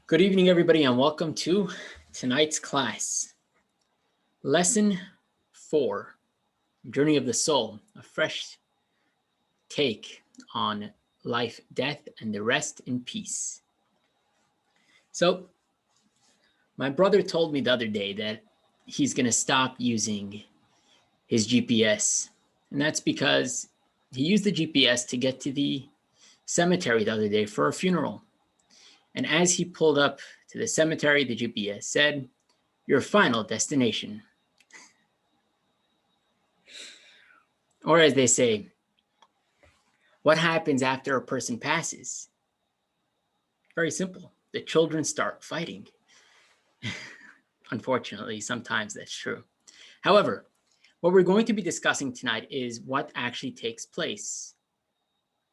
Good evening, everybody, and welcome to tonight's class. Lesson 4, Journey of the Soul, a fresh take on life, death, and the rest in peace. So, my brother told me the other day that he's going to stop using his GPS, and that's because he used the GPS to get to the cemetery the other day for a funeral. And as he pulled up to the cemetery, the GPS said, "Your final destination." Or as they say, what happens after a person passes? Very simple. The children start fighting. Unfortunately, sometimes that's true. However, what we're going to be discussing tonight is what actually takes place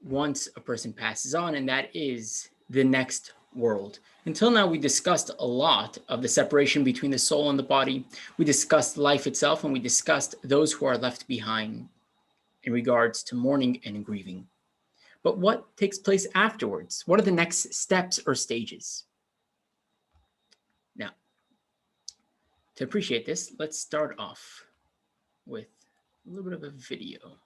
once a person passes on, and that is the next world. Until now, we discussed a lot of the separation between the soul and the body. We discussed life itself, and we discussed those who are left behind in regards to mourning and grieving. But what takes place afterwards? What are the next steps or stages? Now, to appreciate this, let's start off with a little bit of a video.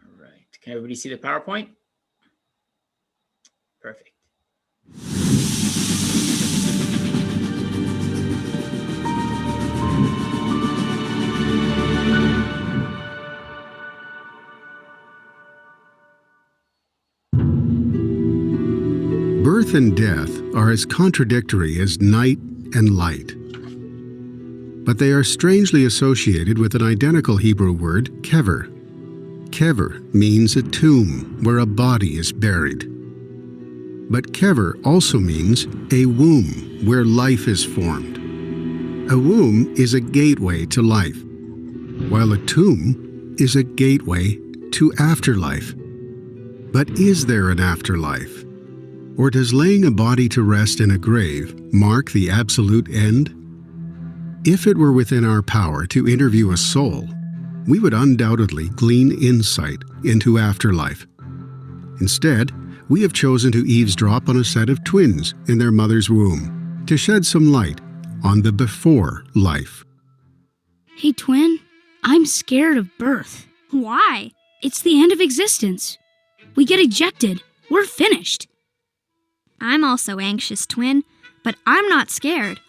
All right, can everybody see the PowerPoint? Perfect. Birth and death are as contradictory as night and light. But they are strangely associated with an identical Hebrew word, kever. Kever means a tomb where a body is buried. But kever also means a womb where life is formed. A womb is a gateway to life, while a tomb is a gateway to afterlife. But is there an afterlife? Or does laying a body to rest in a grave mark the absolute end? If it were within our power to interview a soul, we would undoubtedly glean insight into afterlife. Instead, we have chosen to eavesdrop on a set of twins in their mother's womb to shed some light on the before life. Hey, twin, I'm scared of birth. Why? It's the end of existence. We get ejected. We're finished. I'm also anxious, twin, but I'm not scared.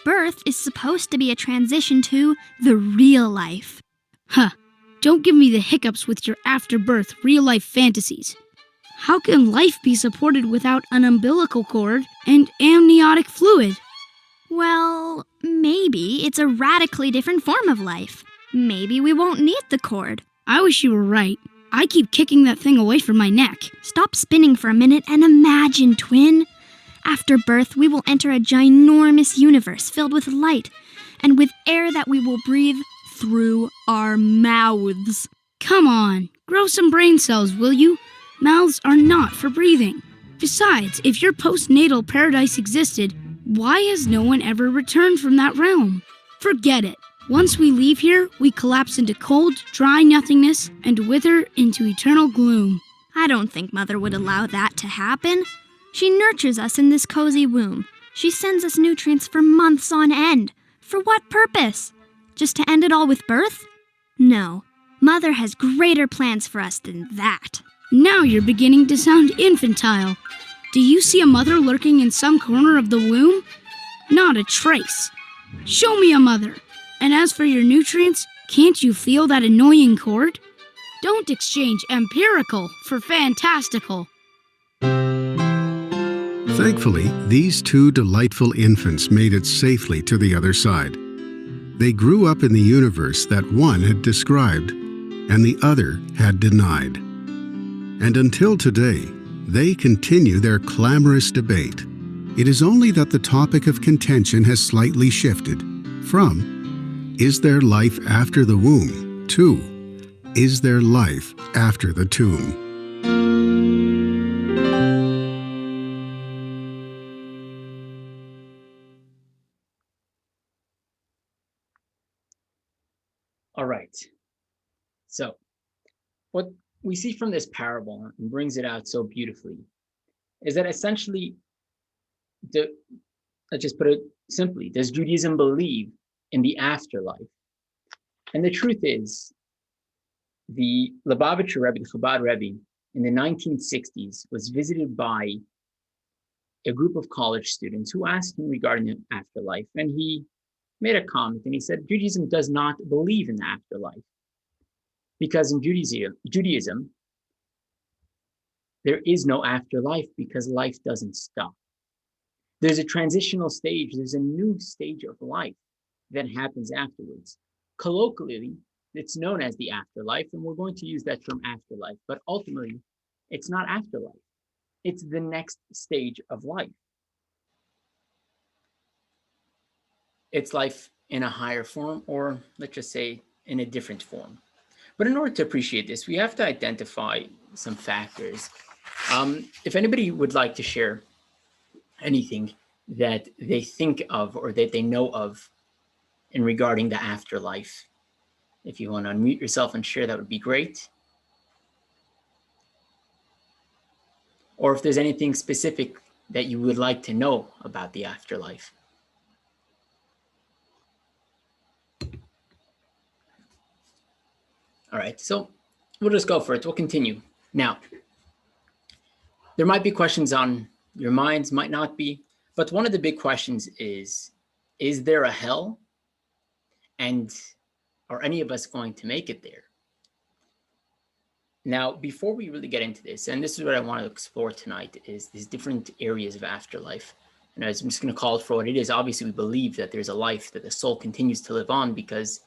Birth is supposed to be a transition to the real life. Huh. Don't give me the hiccups with your after-birth real-life fantasies. How can life be supported without an umbilical cord and amniotic fluid? Well, maybe it's a radically different form of life. Maybe we won't need the cord. I wish you were right. I keep kicking that thing away from my neck. Stop spinning for a minute and imagine, twin. After birth, we will enter a ginormous universe filled with light and with air that we will breathe through our mouths. Come on, grow some brain cells, will you? Mouths are not for breathing. Besides, if your postnatal paradise existed, why has no one ever returned from that realm? Forget it. Once we leave here, we collapse into cold, dry nothingness and wither into eternal gloom. I don't think Mother would allow that to happen. She nurtures us in this cozy womb. She sends us nutrients for months on end. For what purpose? Just to end it all with birth? No. Mother has greater plans for us than that. Now you're beginning to sound infantile. Do you see a mother lurking in some corner of the womb? Not a trace. Show me a mother. And as for your nutrients, can't you feel that annoying cord? Don't exchange empirical for fantastical. Thankfully, these two delightful infants made it safely to the other side. They grew up in the universe that one had described and the other had denied. And until today, they continue their clamorous debate. It is only that the topic of contention has slightly shifted from "Is there life after the womb?" to "Is there life after the tomb?" All right. So, what we see from this parable, and brings it out so beautifully, is that essentially, let's just put it simply, does Judaism believe in the afterlife? And the truth is, the Lubavitcher Rebbe, the Chabad Rebbe, in the 1960s was visited by a group of college students who asked him regarding the afterlife. And he made a comment and he said, Judaism does not believe in the afterlife. Because in Judaism, there is no afterlife because life doesn't stop. There's a transitional stage, there's a new stage of life that happens afterwards. Colloquially, it's known as the afterlife, and we're going to use that term afterlife, but ultimately, it's not afterlife. It's the next stage of life. It's life in a higher form, or let's just say in a different form. But in order to appreciate this, we have to identify some factors. If anybody would like to share anything that they think of or that they know of in regarding the afterlife, if you want to unmute yourself and share, that would be great. Or if there's anything specific that you would like to know about the afterlife. All right, so we'll just go for it. We'll continue. Now, there might be questions on your minds, might not be, but one of the big questions is there a hell? And are any of us going to make it there? Now, before we really get into this, and this is what I want to explore tonight, is these different areas of afterlife. And I'm just going to call it for what it is. Obviously, we believe that there's a life, that the soul continues to live on, because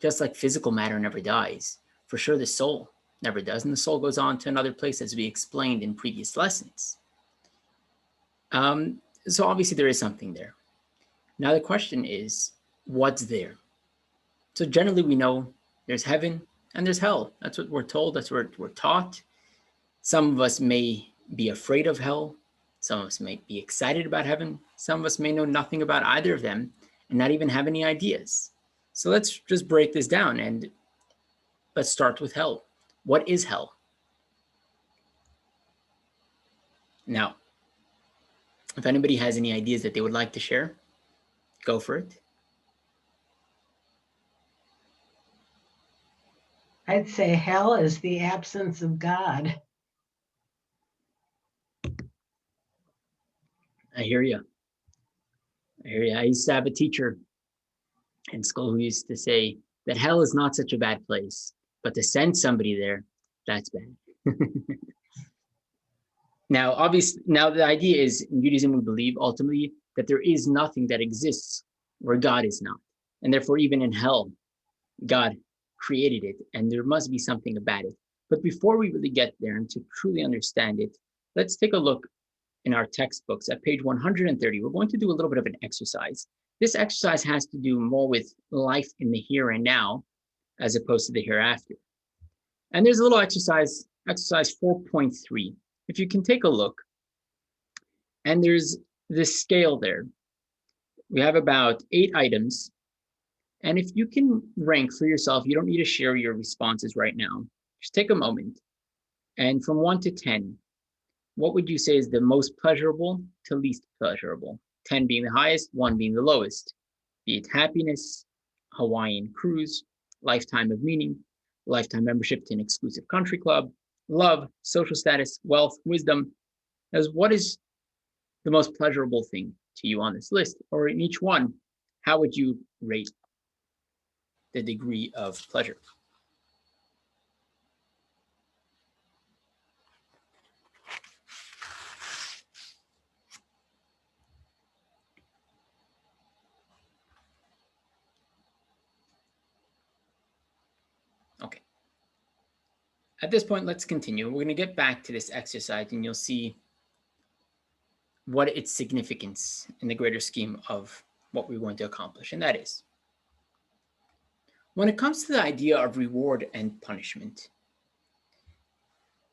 just like physical matter never dies, for sure the soul never does. And the soul goes on to another place, as we explained in previous lessons. So obviously there is something there. Now the question is, what's there? So generally we know there's heaven and there's hell. That's what we're told. That's what we're taught. Some of us may be afraid of hell. Some of us may be excited about heaven. Some of us may know nothing about either of them and not even have any ideas. So let's just break this down and let's start with hell. What is hell? Now, if anybody has any ideas that they would like to share, go for it. I'd say hell is the absence of God. I hear you. I used to have a teacher in school who used to say that hell is not such a bad place, but to send somebody there, that's bad. Now, obviously, the idea is in Judaism, we believe ultimately that there is nothing that exists where God is not. And therefore, even in hell, God created it, and there must be something about it. But before we really get there and to truly understand it, let's take a look in our textbooks at page 130. We're going to do a little bit of an exercise. This exercise has to do more with life in the here and now, as opposed to the hereafter. And there's a little exercise 4.3. If you can take a look, and there's this scale there. We have about 8 items. And if you can rank for yourself, you don't need to share your responses right now. Just take a moment. And from 1 to 10, what would you say is the most pleasurable to least pleasurable? 10 being the highest, 1 being the lowest. Be it happiness, Hawaiian cruise, lifetime of meaning, lifetime membership to an exclusive country club, love, social status, wealth, wisdom. As what is the most pleasurable thing to you on this list? Or in each one, how would you rate the degree of pleasure? Okay. At this point, let's continue. We're going to get back to this exercise and you'll see what its significance in the greater scheme of what we're going to accomplish. And that is, when it comes to the idea of reward and punishment,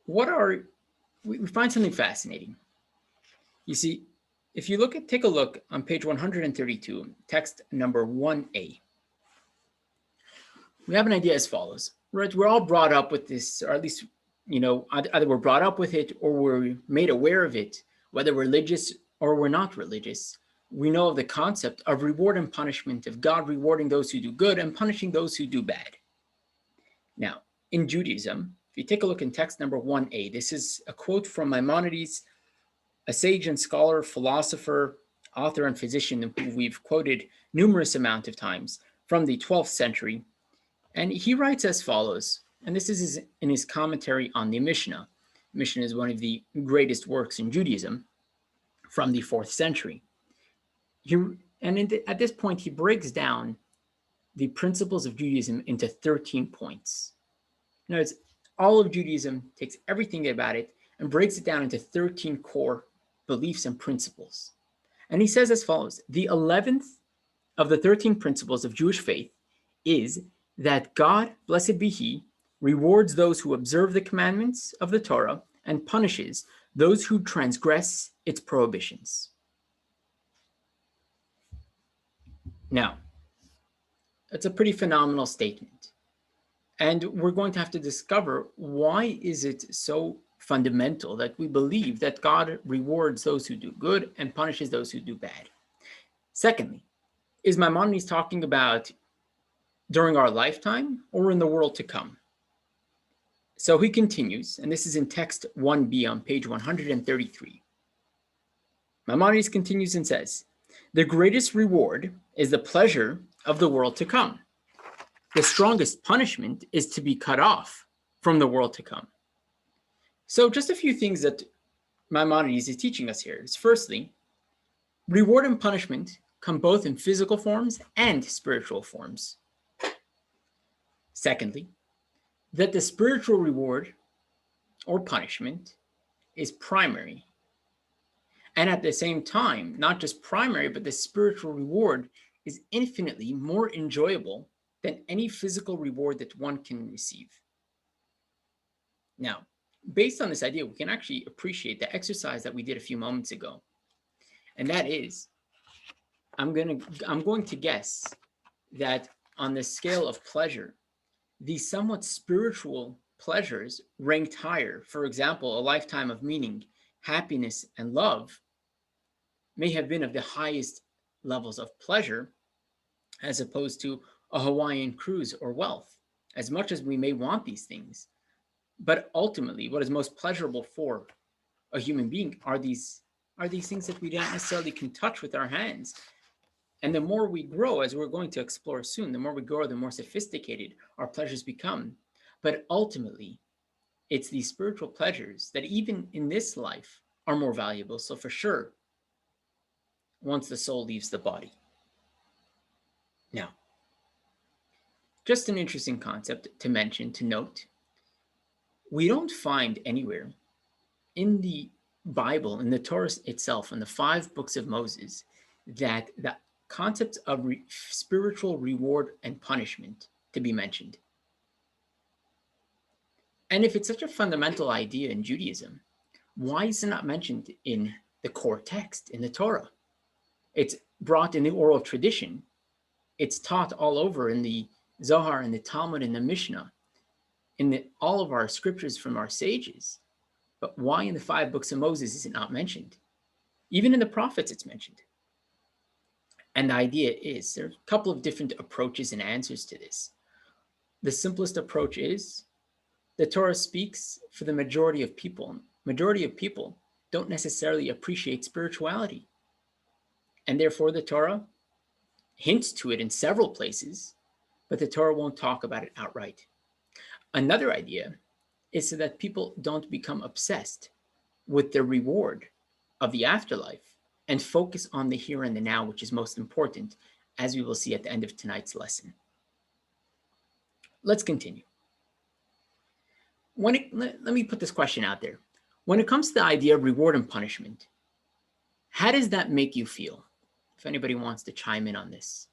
we find something fascinating. You see, if you take a look on page 132, text number 1a, we have an idea as follows. Right? We're all brought up with this, or at least either we're brought up with it or we're made aware of it, whether we're religious or we're not religious. We know of the concept of reward and punishment, of God rewarding those who do good and punishing those who do bad. Now, in Judaism, if you take a look in text number 1a, this is a quote from Maimonides, a sage and scholar, philosopher, author, and physician who we've quoted numerous amount of times from the 12th century. And he writes as follows, and this is in his commentary on the Mishnah. Mishnah is one of the greatest works in Judaism from the 4th century. At this point, he breaks down the principles of Judaism into 13 points. In other words, all of Judaism takes everything about it and breaks it down into 13 core beliefs and principles. And he says as follows: the 11th of the 13 principles of Jewish faith is that God, blessed be He, rewards those who observe the commandments of the Torah and punishes those who transgress its prohibitions. Now, that's a pretty phenomenal statement. And we're going to have to discover, why is it so fundamental that we believe that God rewards those who do good and punishes those who do bad? Secondly, is Maimonides talking about during our lifetime or in the world to come? So he continues, and this is in text 1b on page 133. Maimonides continues and says, the greatest reward is the pleasure of the world to come. The strongest punishment is to be cut off from the world to come. So just a few things that Maimonides is teaching us here is, firstly, reward and punishment come both in physical forms and spiritual forms. Secondly, that the spiritual reward or punishment is primary. And at the same time, not just primary, but the spiritual reward is infinitely more enjoyable than any physical reward that one can receive. Now, based on this idea, we can actually appreciate the exercise that we did a few moments ago. And that is, I'm going to guess that on the scale of pleasure, the somewhat spiritual pleasures ranked higher, for example, a lifetime of meaning, happiness, and love, may have been of the highest levels of pleasure, as opposed to a Hawaiian cruise or wealth, as much as we may want these things. But ultimately, what is most pleasurable for a human being are these things that we don't necessarily can touch with our hands. And the more we grow, as we're going to explore soon, the more we grow, the more sophisticated our pleasures become. But ultimately, it's these spiritual pleasures that even in this life are more valuable. So for sure, once the soul leaves the body. Now, just an interesting concept to mention, to note. We don't find anywhere in the Bible, in the Torah itself, in the 5 books of Moses, that the concept of spiritual reward and punishment to be mentioned. And if it's such a fundamental idea in Judaism, why is it not mentioned in the core text, in the Torah? It's brought in the oral tradition. It's taught all over in the Zohar, in the Talmud, in the Mishnah, in all of our scriptures from our sages. But why in the 5 books of Moses is it not mentioned? Even in the prophets it's mentioned. And the idea is, there are a couple of different approaches and answers to this. The simplest approach is, the Torah speaks for the majority of people. Majority of people don't necessarily appreciate spirituality. And therefore the Torah hints to it in several places, but the Torah won't talk about it outright. Another idea is so that people don't become obsessed with the reward of the afterlife and focus on the here and the now, which is most important, as we will see at the end of tonight's lesson. Let's continue. Let me put this question out there. When it comes to the idea of reward and punishment, how does that make you feel? If anybody wants to chime in on this.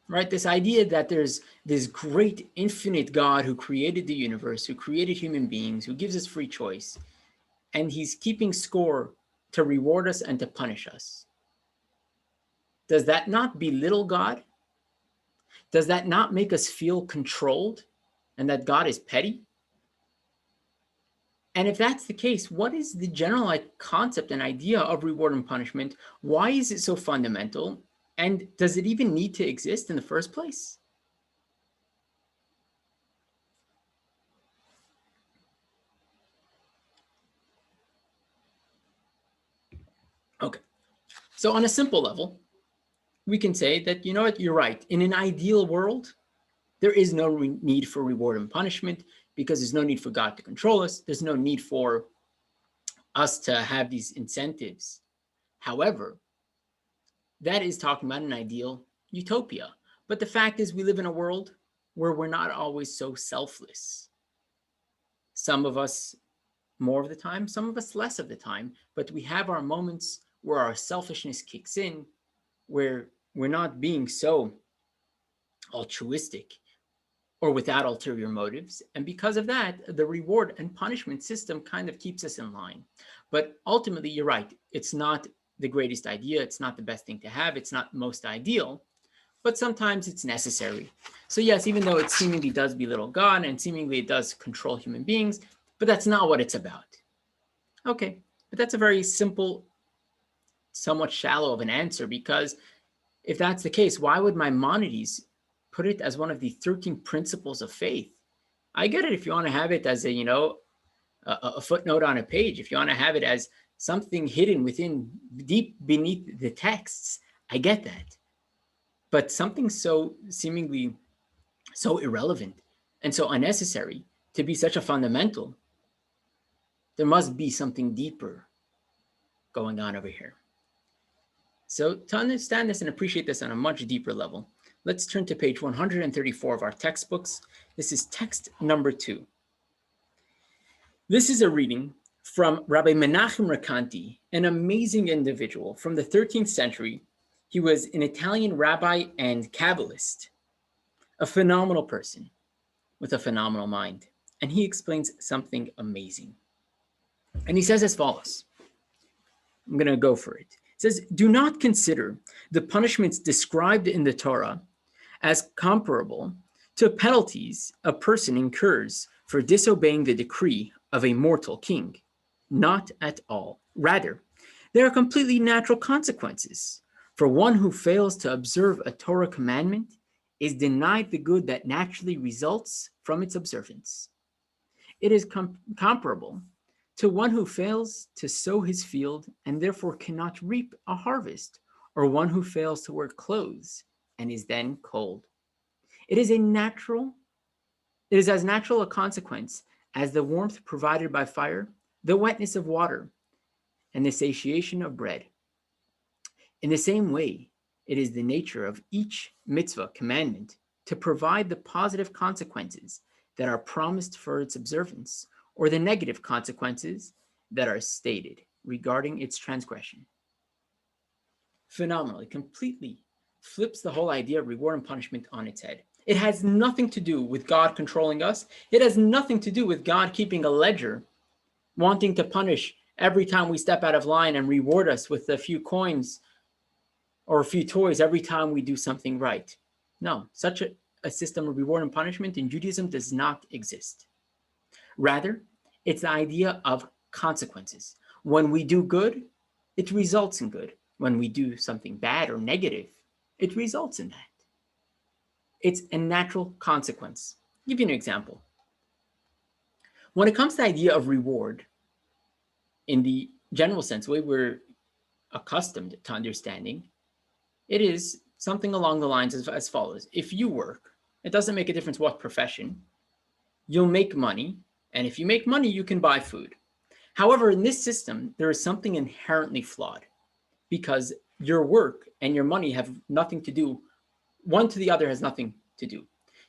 Right, this idea that there's this great infinite God who created the universe, who created human beings, who gives us free choice, and he's keeping score to reward us and to punish us. Does that not belittle God? Does that not make us feel controlled and that God is petty? And if that's the case, what is the general concept and idea of reward and punishment? Why is it so fundamental? And does it even need to exist in the first place? Okay, so on a simple level, we can say that, you know what, you're right. In an ideal world, there is no need for reward and punishment because there's no need for God to control us. There's no need for us to have these incentives. However, that is talking about an ideal utopia. But the fact is we live in a world where we're not always so selfless. Some of us more of the time, some of us less of the time, but we have our moments where our selfishness kicks in, where we're not being so altruistic or without ulterior motives. And because of that, the reward and punishment system kind of keeps us in line. But ultimately, you're right. It's not the greatest idea. It's not the best thing to have. It's not most ideal, but sometimes it's necessary. So yes, even though it seemingly does belittle God and seemingly it does control human beings, but that's not what it's about. Okay, but that's a very simple, somewhat shallow of an answer, because if that's the case, why would Maimonides put it as one of the 13 principles of faith? I get it if you want to have it as a footnote on a page, if you want to have it as something hidden within, deep beneath the texts, I get that. But something so seemingly so irrelevant and so unnecessary to be such a fundamental, there must be something deeper going on over here. So to understand this and appreciate this on a much deeper level, let's turn to page 134 of our textbooks. This is text number 2. This is a reading from Rabbi Menachem Recanati, an amazing individual from the 13th century. He was an Italian rabbi and Kabbalist, a phenomenal person with a phenomenal mind. And he explains something amazing. And he says as follows. I'm going to go for it. It says, do not consider the punishments described in the Torah as comparable to penalties a person incurs for disobeying the decree of a mortal king. Not at all. Rather, they are completely natural consequences. For one who fails to observe a Torah commandment is denied the good that naturally results from its observance. It is comparable to one who fails to sow his field and therefore cannot reap a harvest, or one who fails to wear clothes and is then cold. It is as natural a consequence as the warmth provided by fire, the wetness of water, and the satiation of bread. In the same way, it is the nature of each mitzvah commandment to provide the positive consequences that are promised for its observance, or the negative consequences that are stated regarding its transgression. Phenomenally, completely flips the whole idea of reward and punishment on its head. It has nothing to do with God controlling us. It has nothing to do with God keeping a ledger, wanting to punish every time we step out of line and reward us with a few coins or a few toys every time we do something right. No, such a system of reward and punishment in Judaism does not exist. Rather, it's the idea of consequences. When we do good, it results in good. When we do something bad or negative, it results in that. It's a natural consequence. I'll give you an example. When it comes to the idea of reward, in the general sense, the way we're accustomed to understanding, it is something along the lines as follows. If you work, it doesn't make a difference what profession, you'll make money, and if you make money, you can buy food. However, in this system, there is something inherently flawed because your work and your money have nothing to do. One to the other has nothing to do.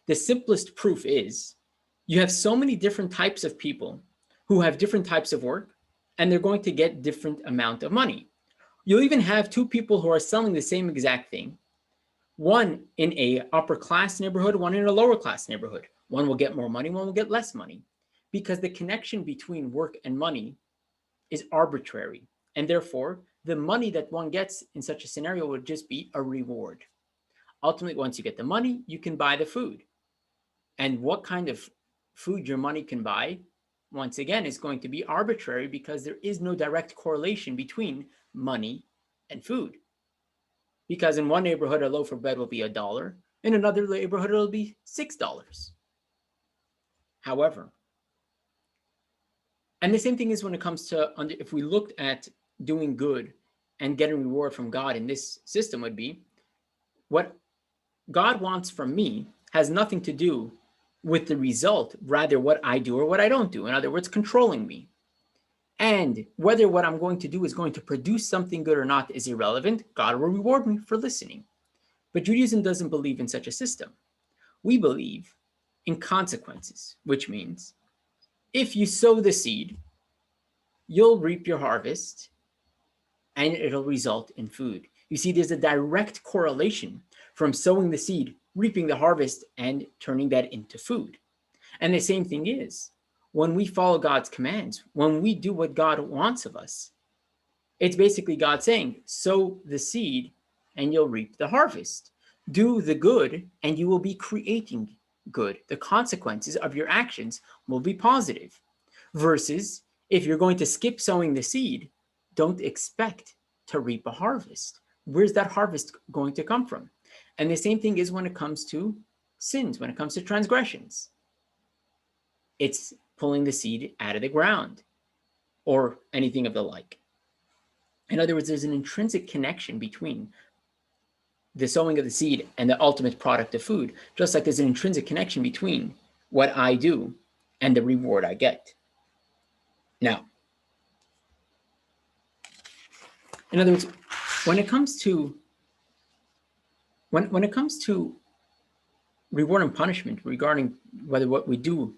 The simplest proof is you have so many different types of people who have different types of work, and they're going to get different amount of money. You'll even have two people who are selling the same exact thing. One in a upper class neighborhood, one in a lower class neighborhood. One will get more money, one will get less money, because the connection between work and money is arbitrary. And therefore, the money that one gets in such a scenario would just be a reward. Ultimately, once you get the money, you can buy the food. And what kind of food your money can buy, once again, is going to be arbitrary because there is no direct correlation between money and food. Because in one neighborhood, a loaf of bread will be $1. In another neighborhood, it'll be $6. However, and the same thing is when it comes to, if we looked at doing good and getting reward from God in this system would be, what God wants from me has nothing to do with the result, rather what I do or what I don't do. In other words, controlling me. And whether what I'm going to do is going to produce something good or not is irrelevant. God will reward me for listening. But Judaism doesn't believe in such a system. We believe in consequences, which means if you sow the seed, you'll reap your harvest and it'll result in food. You see, there's a direct correlation from sowing the seed, reaping the harvest, and turning that into food. And the same thing is, when we follow God's commands, when we do what God wants of us, it's basically God saying, sow the seed and you'll reap the harvest. Do the good and you will be creating good. The consequences of your actions will be positive. Versus if you're going to skip sowing the seed, don't expect to reap a harvest. Where's that harvest going to come from? And the same thing is when it comes to sins, when it comes to transgressions. It's pulling the seed out of the ground or anything of the like. In other words, there's an intrinsic connection between the sowing of the seed and the ultimate product of food, just like there's an intrinsic connection between what I do and the reward I get. Now, in other words, when it comes to reward and punishment regarding whether what we do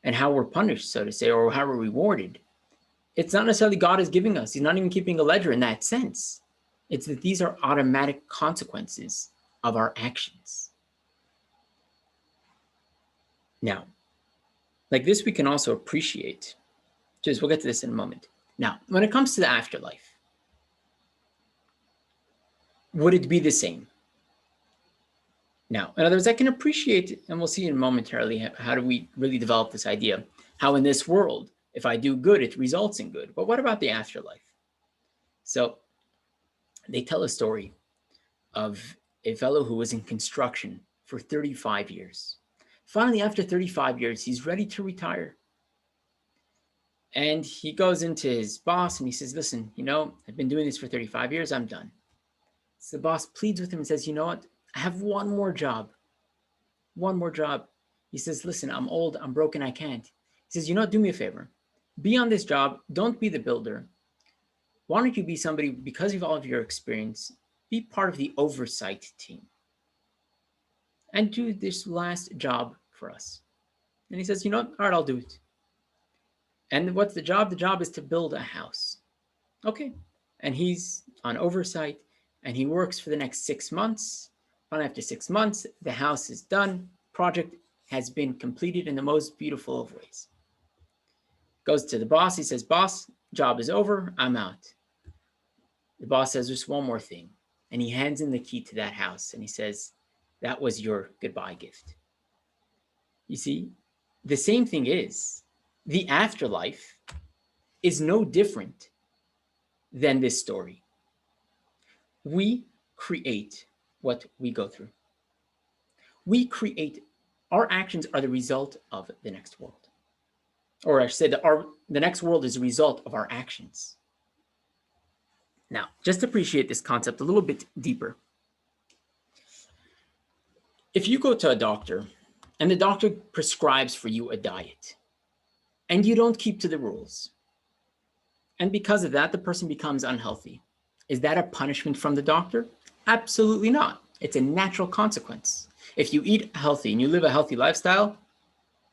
and how we're punished, so to say, or how we're rewarded, it's not necessarily God is giving us. He's not even keeping a ledger in that sense. It's that these are automatic consequences of our actions. Now, like this, we can also appreciate. Just we'll get to this in a moment. Now, when it comes to the afterlife, would it be the same? Now, in other words, I can appreciate, and we'll see in momentarily, how do we really develop this idea, how in this world, if I do good, it results in good. But what about the afterlife? So they tell a story of a fellow who was in construction for 35 years. Finally, after 35 years, he's ready to retire. And he goes into his boss and he says, listen, I've been doing this for 35 years, I'm done. So the boss pleads with him and says, you know what? I have one more job. One more job. He says, listen, I'm old, I'm broken, I can't. He says, do me a favor. Be on this job, don't be the builder. Why don't you be somebody, because of all of your experience, be part of the oversight team and do this last job for us. And he says, all right, I'll do it. And what's the job? The job is to build a house. Okay. And he's on oversight and he works for the next 6 months. Finally, after 6 months, the house is done. Project has been completed in the most beautiful of ways. Goes to the boss. He says, boss, job is over. I'm out. The boss says, just one more thing. And he hands him the key to that house. And he says, that was your goodbye gift. You see, the same thing is, the afterlife is no different than this story. We create what we go through. Our actions are the result of the next world. Or I should say the next world is a result of our actions. Now, just to appreciate this concept a little bit deeper. If you go to a doctor and the doctor prescribes for you a diet and you don't keep to the rules, and because of that, the person becomes unhealthy, is that a punishment from the doctor? Absolutely not. It's a natural consequence. If you eat healthy and you live a healthy lifestyle,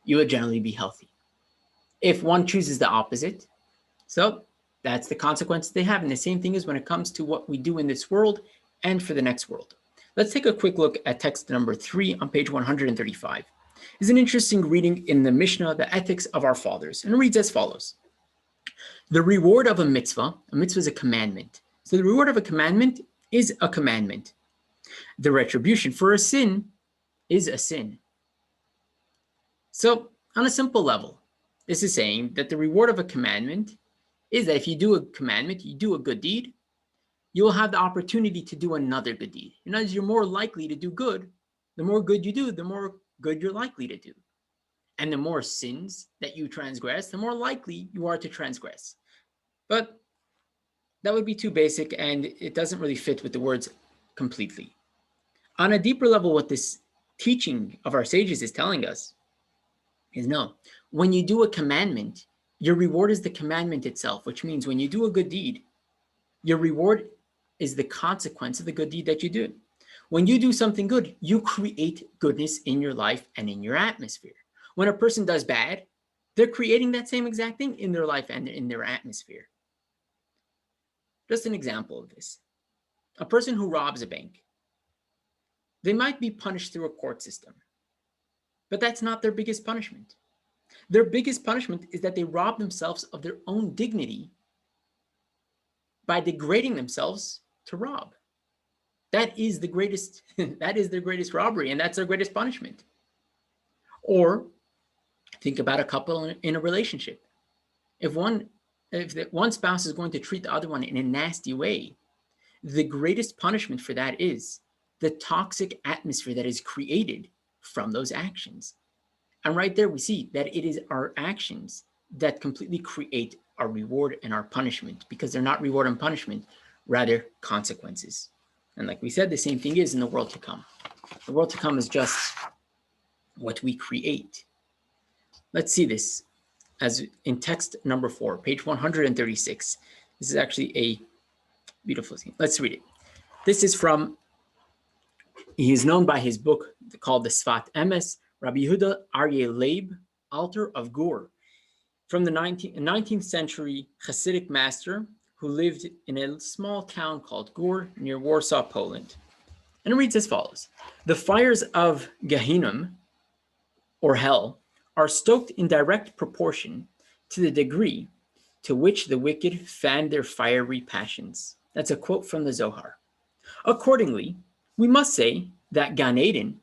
you will generally be healthy. If one chooses the opposite, so that's the consequence they have. And the same thing is when it comes to what we do in this world and for the next world. Let's take a quick look at text number 3 on page 135. It's an interesting reading in the Mishnah, the Ethics of Our Fathers, and it reads as follows. The reward of a mitzvah is a commandment. So the reward of a commandment is a commandment. The retribution for a sin is a sin. So On a simple level, this is saying that the reward of a commandment is that if you do a commandment, you do a good deed, you will have the opportunity to do another good deed. In other words, you're more likely to do good. The more good you do, the more good you're likely to do. And the more sins that you transgress, the more likely you are to transgress. But that would be too basic, and it doesn't really fit with the words completely. On a deeper level, what this teaching of our sages is telling us is no, when you do a commandment, your reward is the commandment itself, which means when you do a good deed, your reward is the consequence of the good deed that you do. When you do something good, you create goodness in your life and in your atmosphere. When a person does bad, they're creating that same exact thing in their life and in their atmosphere. Just an example of this. A person who robs a bank, they might be punished through a court system, but that's not their biggest punishment. Their biggest punishment is that they rob themselves of their own dignity by degrading themselves to rob. That is the greatest, that is their greatest robbery, and that's their greatest punishment. Or think about a couple in a relationship. If one spouse is going to treat the other one in a nasty way, the greatest punishment for that is the toxic atmosphere that is created from those actions. And right there we see that it is our actions that completely create our reward and our punishment, because they're not reward and punishment, rather consequences. And like we said, the same thing is in the world to come. The world to come is just what we create. Let's see this as in text number 4, page 136. This is actually a beautiful thing. Let's read it. This is from, he is known by his book called the Sfat Emes, Rabbi Yehuda Aryeh Leib, Alter of Gur, from the 19th century Hasidic master who lived in a small town called Gur near Warsaw, Poland. And it reads as follows. The fires of Gehinnom, or hell, are stoked in direct proportion to the degree to which the wicked fan their fiery passions. That's a quote from the Zohar. Accordingly, we must say that Gan Eden,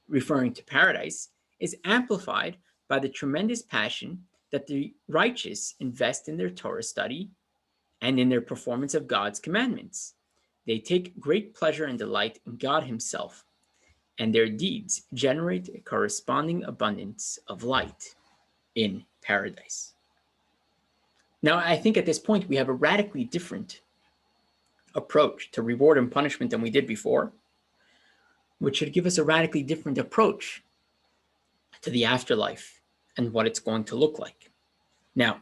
referring to paradise, is amplified by the tremendous passion that the righteous invest in their Torah study and in their performance of God's commandments. They take great pleasure and delight in God himself, and their deeds generate a corresponding abundance of light in paradise. Now, I think at this point we have a radically different approach to reward and punishment than we did before, which should give us a radically different approach to the afterlife and what it's going to look like. Now,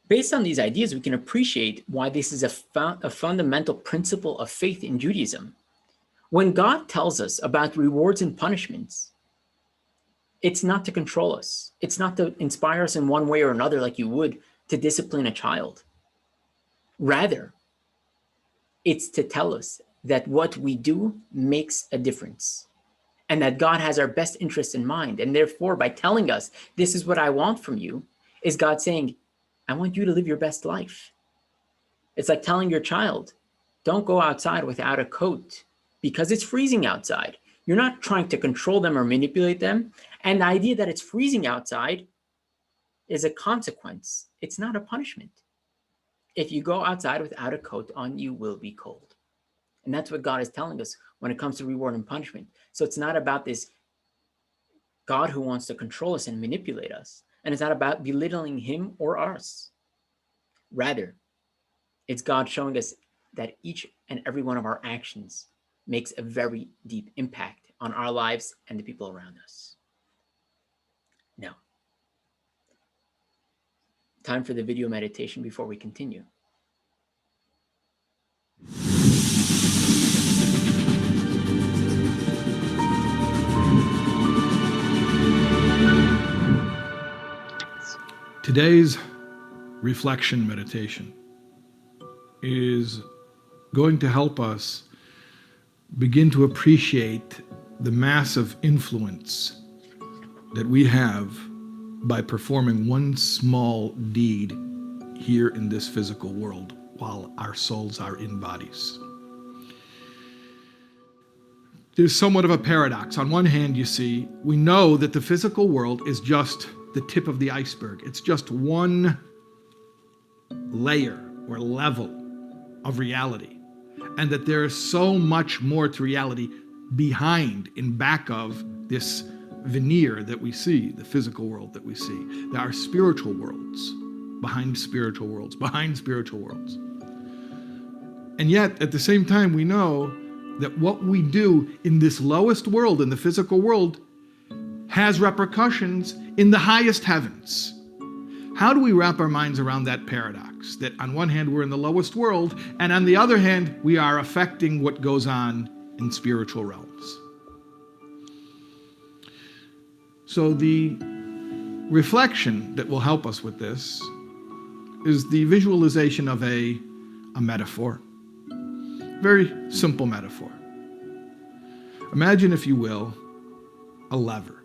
based on these ideas, we can appreciate why this is a fundamental principle of faith in Judaism. When God tells us about rewards and punishments, it's not to control us. It's not to inspire us in one way or another like you would to discipline a child. Rather, it's to tell us that what we do makes a difference and that God has our best interest in mind. And therefore, by telling us, this is what I want from you, is God saying, I want you to live your best life. It's like telling your child, don't go outside without a coat because it's freezing outside. You're not trying to control them or manipulate them. And the idea that it's freezing outside is a consequence. It's not a punishment. If you go outside without a coat on, you will be cold. And that's what God is telling us when it comes to reward and punishment. So it's not about this God who wants to control us and manipulate us. And it's not about belittling him or us. Rather, it's God showing us that each and every one of our actions makes a very deep impact on our lives and the people around us. Now, time for the video meditation before we continue. Today's reflection meditation is going to help us begin to appreciate the massive influence that we have by performing one small deed here in this physical world while our souls are in bodies. there's somewhat of a paradox. On one hand, you see, we know that the physical world is just the tip of the iceberg. It's just one layer or level of reality, and that there is so much more to reality behind, in back of this veneer that we see, the physical world that we see. There are spiritual worlds behind spiritual worlds, behind spiritual worlds. And yet, at the same time, we know that what we do in this lowest world, in the physical world, has repercussions in the highest heavens. How do we wrap our minds around that paradox? That on one hand, we're in the lowest world, and on the other hand, we are affecting what goes on in spiritual realms. So the reflection that will help us with this is the visualization of a metaphor. Very simple metaphor. Imagine, if you will, a lever.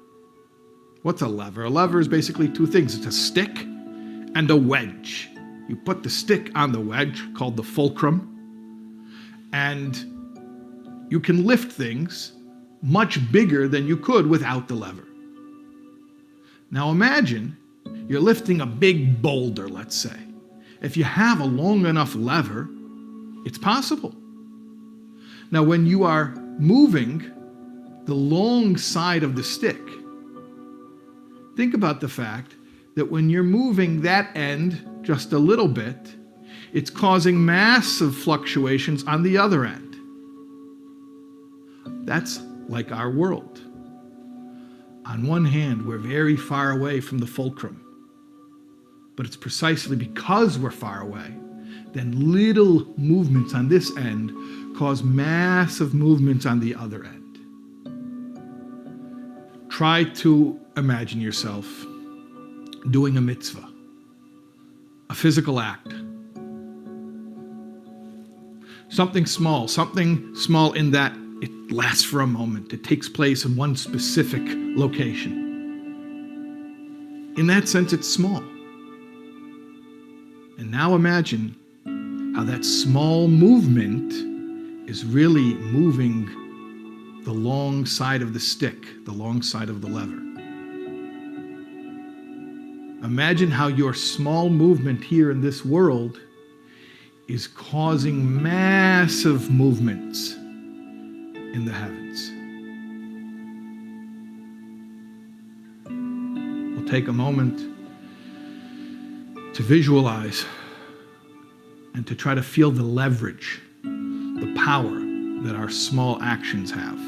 What's a lever? A lever is basically two things. It's a stick and a wedge. You put the stick on the wedge, called the fulcrum, and you can lift things much bigger than you could without the lever. Now imagine you're lifting a big boulder, let's say. If you have a long enough lever, it's possible. Now when you are moving the long side of the stick, think about the fact that when you're moving that end just a little bit, it's causing massive fluctuations on the other end. That's like our world. On one hand, we're very far away from the fulcrum, but it's precisely because we're far away, then little movements on this end cause massive movements on the other end. Try to imagine yourself doing a mitzvah, a physical act. Something small in that it lasts for a moment. It takes place in one specific location. In that sense, it's small. And now imagine how that small movement is really moving the long side of the stick, the long side of the lever. Imagine how your small movement here in this world is causing massive movements in the heavens. We'll take a moment to visualize and to try to feel the leverage, the power that our small actions have.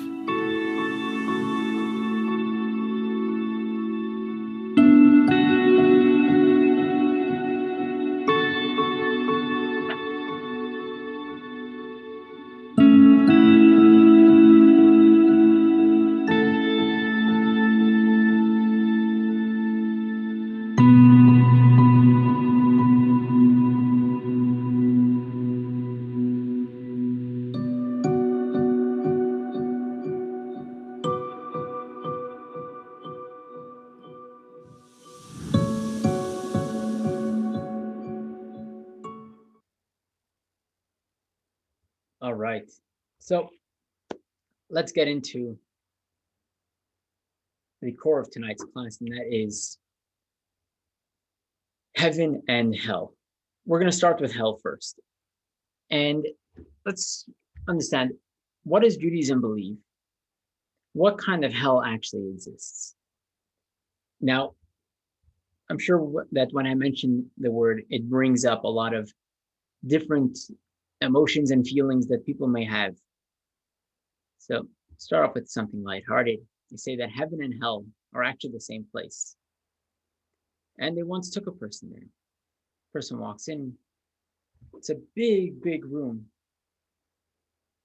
All right. So let's get into the core of tonight's class, and that is heaven and hell. We're going to start with hell first. And let's understand, what does Judaism believe? What kind of hell actually exists? Now, I'm sure that when I mention the word, it brings up a lot of different emotions and feelings that people may have. So start off with something lighthearted. They say that heaven and hell are actually the same place. And they once took a person there. Person walks in. It's a big, big room.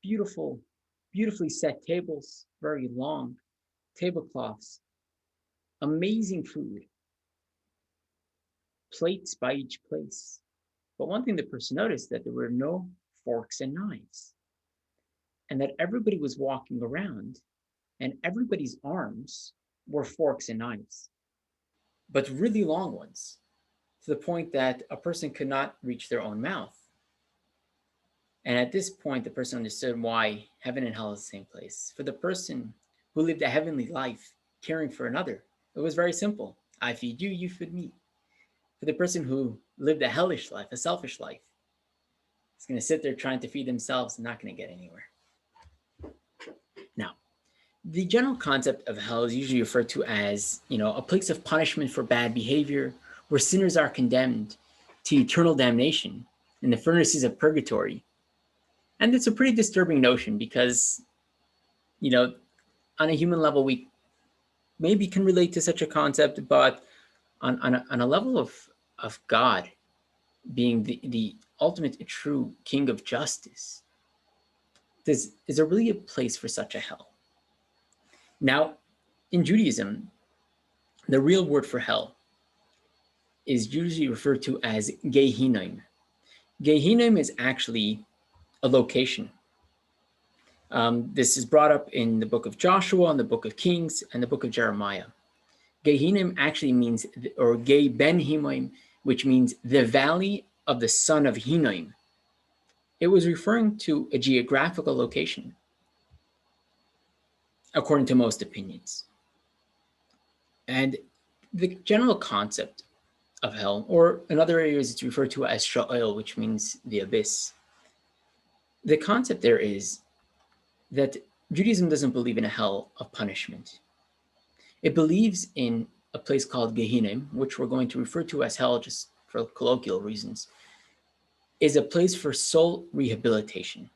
Beautiful, beautifully set tables, very long, tablecloths, amazing food, plates by each place. But one thing the person noticed, that there were no forks and knives, and that everybody was walking around and everybody's arms were forks and knives, but really long ones, to the point that a person could not reach their own mouth. And at this point, the person understood why heaven and hell is the same place. For the person who lived a heavenly life, caring for another, it was very simple. I feed you, you feed me. For the person who lived a hellish life, a selfish life, is going to sit there trying to feed themselves and not going to get anywhere. Now, the general concept of hell is usually referred to as, a place of punishment for bad behavior, where sinners are condemned to eternal damnation in the furnaces of purgatory. And it's a pretty disturbing notion because, on a human level, we maybe can relate to such a concept, but on a level of God being the ultimate true king of justice, is there really a place for such a hell? Now, in Judaism, the real word for hell is usually referred to as Gehinnom. Gehinnom is actually a location. This is brought up in the book of Joshua, and the book of Kings, and the book of Jeremiah. Gehinnom actually means, or Ge Ben Hinnom, which means the valley of the son of Hinnom. It was referring to a geographical location, according to most opinions. And the general concept of hell, or in other areas it's referred to as Sheol, which means the abyss. The concept there is that Judaism doesn't believe in a hell of punishment. It believes in a place called Gehinnom, which we're going to refer to as hell just for colloquial reasons, is a place for soul rehabilitation.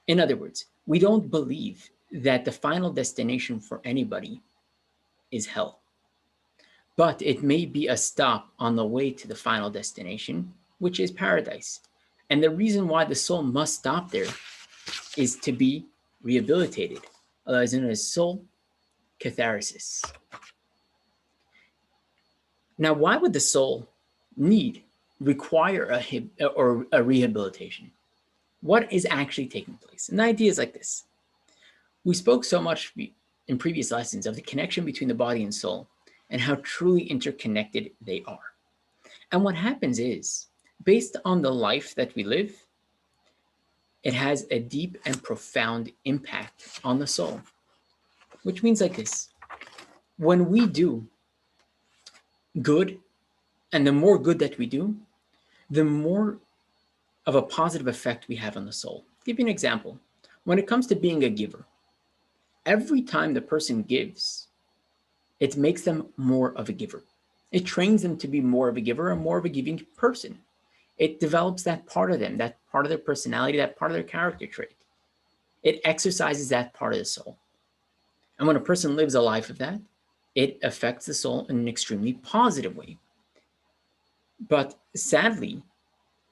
In other words, we don't believe that the final destination for anybody is hell, but it may be a stop on the way to the final destination, which is paradise. And the reason why the soul must stop there is to be rehabilitated, otherwise known as soul catharsis. Now, why would the soul require a rehabilitation? What is actually taking place? And the idea is like this. We spoke so much in previous lessons of the connection between the body and soul and how truly interconnected they are. And what happens is, based on the life that we live, it has a deep and profound impact on the soul, which means like this. When we do good, and the more good that we do, the more of a positive effect we have on the soul. I'll give you an example. When it comes to being a giver, every time the person gives, it makes them more of a giver. It trains them to be more of a giver and more of a giving person. It develops that part of them, that part of their personality, that part of their character trait. It exercises that part of the soul. And when a person lives a life of that, it affects the soul in an extremely positive way. But sadly,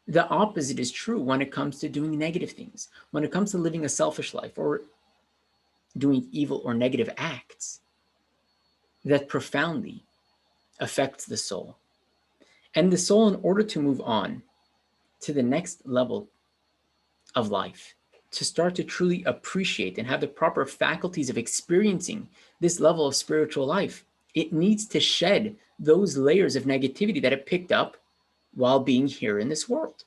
the opposite is true when it comes to doing negative things. When it comes to living a selfish life or doing evil or negative acts, that profoundly affects the soul. And the soul, in order to move on to the next level of life, to start to truly appreciate and have the proper faculties of experiencing this level of spiritual life, it needs to shed those layers of negativity that it picked up while being here in this world.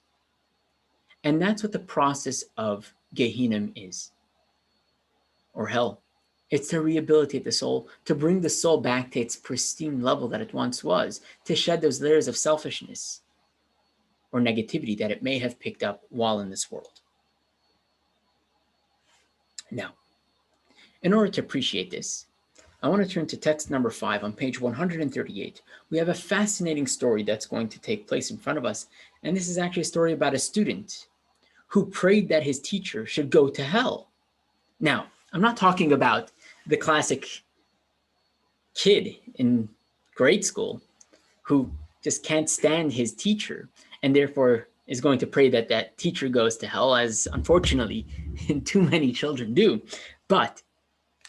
And that's what the process of Gehinnom is, or hell. It's to rehabilitate the soul, to bring the soul back to its pristine level that it once was, to shed those layers of selfishness or negativity that it may have picked up while in this world. Now, in order to appreciate this, I want to turn to text number 5 on page 138. We have a fascinating story that's going to take place in front of us. And this is actually a story about a student who prayed that his teacher should go to hell. Now, I'm not talking about the classic kid in grade school who just can't stand his teacher and therefore is going to pray that that teacher goes to hell, as unfortunately too many children do. But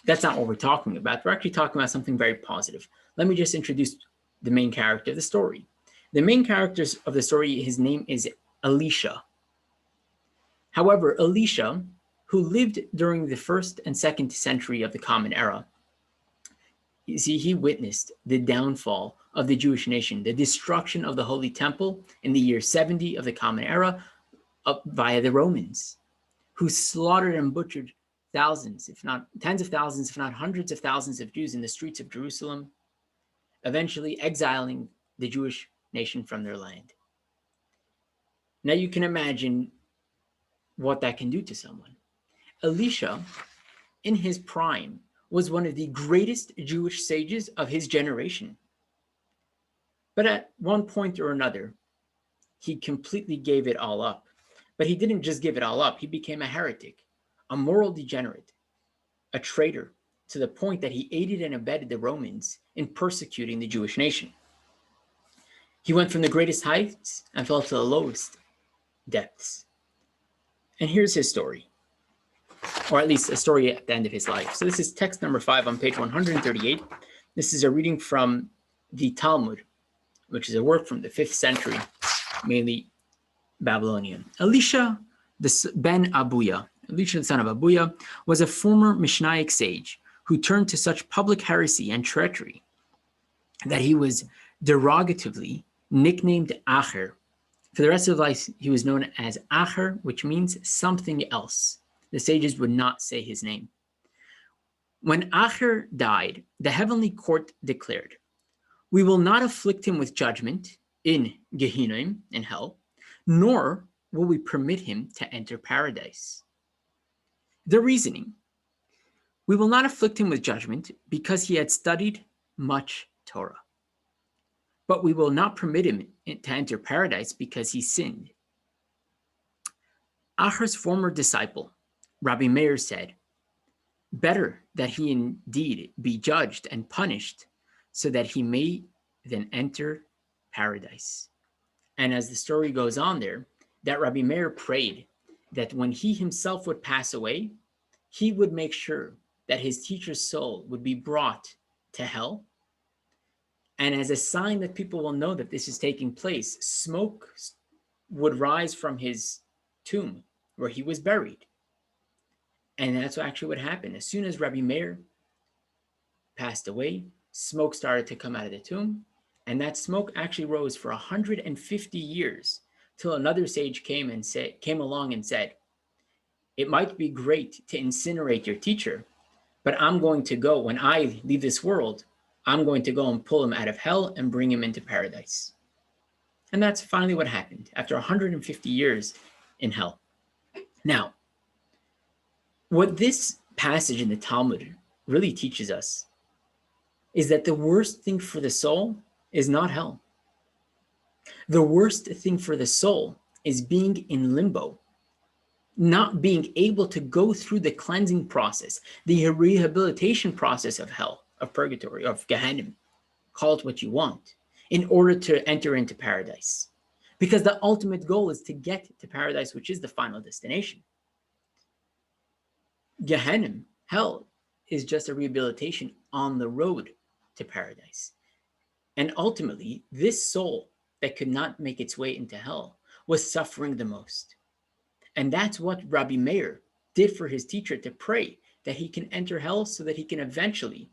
that's not what we're talking about. We're actually talking about something very positive. Let me just introduce the main character of the story. The main character of the story, his name is Elisha. However, Elisha, who lived during the 1st and 2nd century of the Common Era, you see, he witnessed the downfall of the Jewish nation, the destruction of the Holy Temple in the year 70 of the Common Era, up via the Romans, who slaughtered and butchered thousands, if not tens of thousands, if not hundreds of thousands of Jews in the streets of Jerusalem, eventually exiling the Jewish nation from their land. Now you can imagine what that can do to someone. Elisha, in his prime, was one of the greatest Jewish sages of his generation. But at one point or another, he completely gave it all up. But he didn't just give it all up. He became a heretic, a moral degenerate, a traitor, to the point that he aided and abetted the Romans in persecuting the Jewish nation. He went from the greatest heights and fell to the lowest depths. And here's his story, or at least a story at the end of his life. So this is text number 5 on page 138. This is a reading from the Talmud, which is a work from the 5th century, mainly Babylonian. Elisha, the son of Abuya, was a former Mishnaic sage who turned to such public heresy and treachery that he was derogatively nicknamed Acher. For the rest of his life, he was known as Acher, which means something else. The sages would not say his name. When Acher died, the heavenly court declared, "We will not afflict him with judgment in Gehinnom, in hell, nor will we permit him to enter paradise." The reasoning: we will not afflict him with judgment because he had studied much Torah. But we will not permit him to enter paradise because he sinned. Acher's former disciple, Rabbi Meir, said, "Better that he indeed be judged and punished so that he may then enter paradise." And as the story goes on there, that Rabbi Meir prayed that when he himself would pass away, he would make sure that his teacher's soul would be brought to hell. And as a sign that people will know that this is taking place, smoke would rise from his tomb where he was buried. And that's actually what happened. As soon as Rabbi Meir passed away, smoke started to come out of the tomb. And that smoke actually rose for 150 years till another sage came along and said, "It might be great to incinerate your teacher, but I'm going to go, when I leave this world, I'm going to go and pull him out of hell and bring him into paradise." And that's finally what happened after 150 years in hell. Now, what this passage in the Talmud really teaches us is that the worst thing for the soul is not hell. The worst thing for the soul is being in limbo, not being able to go through the cleansing process, the rehabilitation process of hell, of purgatory, of Gehenna, call it what you want, in order to enter into paradise. Because the ultimate goal is to get to paradise, which is the final destination. Gehenna, hell, is just a rehabilitation on the road to paradise. And ultimately, this soul that could not make its way into hell was suffering the most. And that's what Rabbi Meir did for his teacher, to pray that he can enter hell so that he can eventually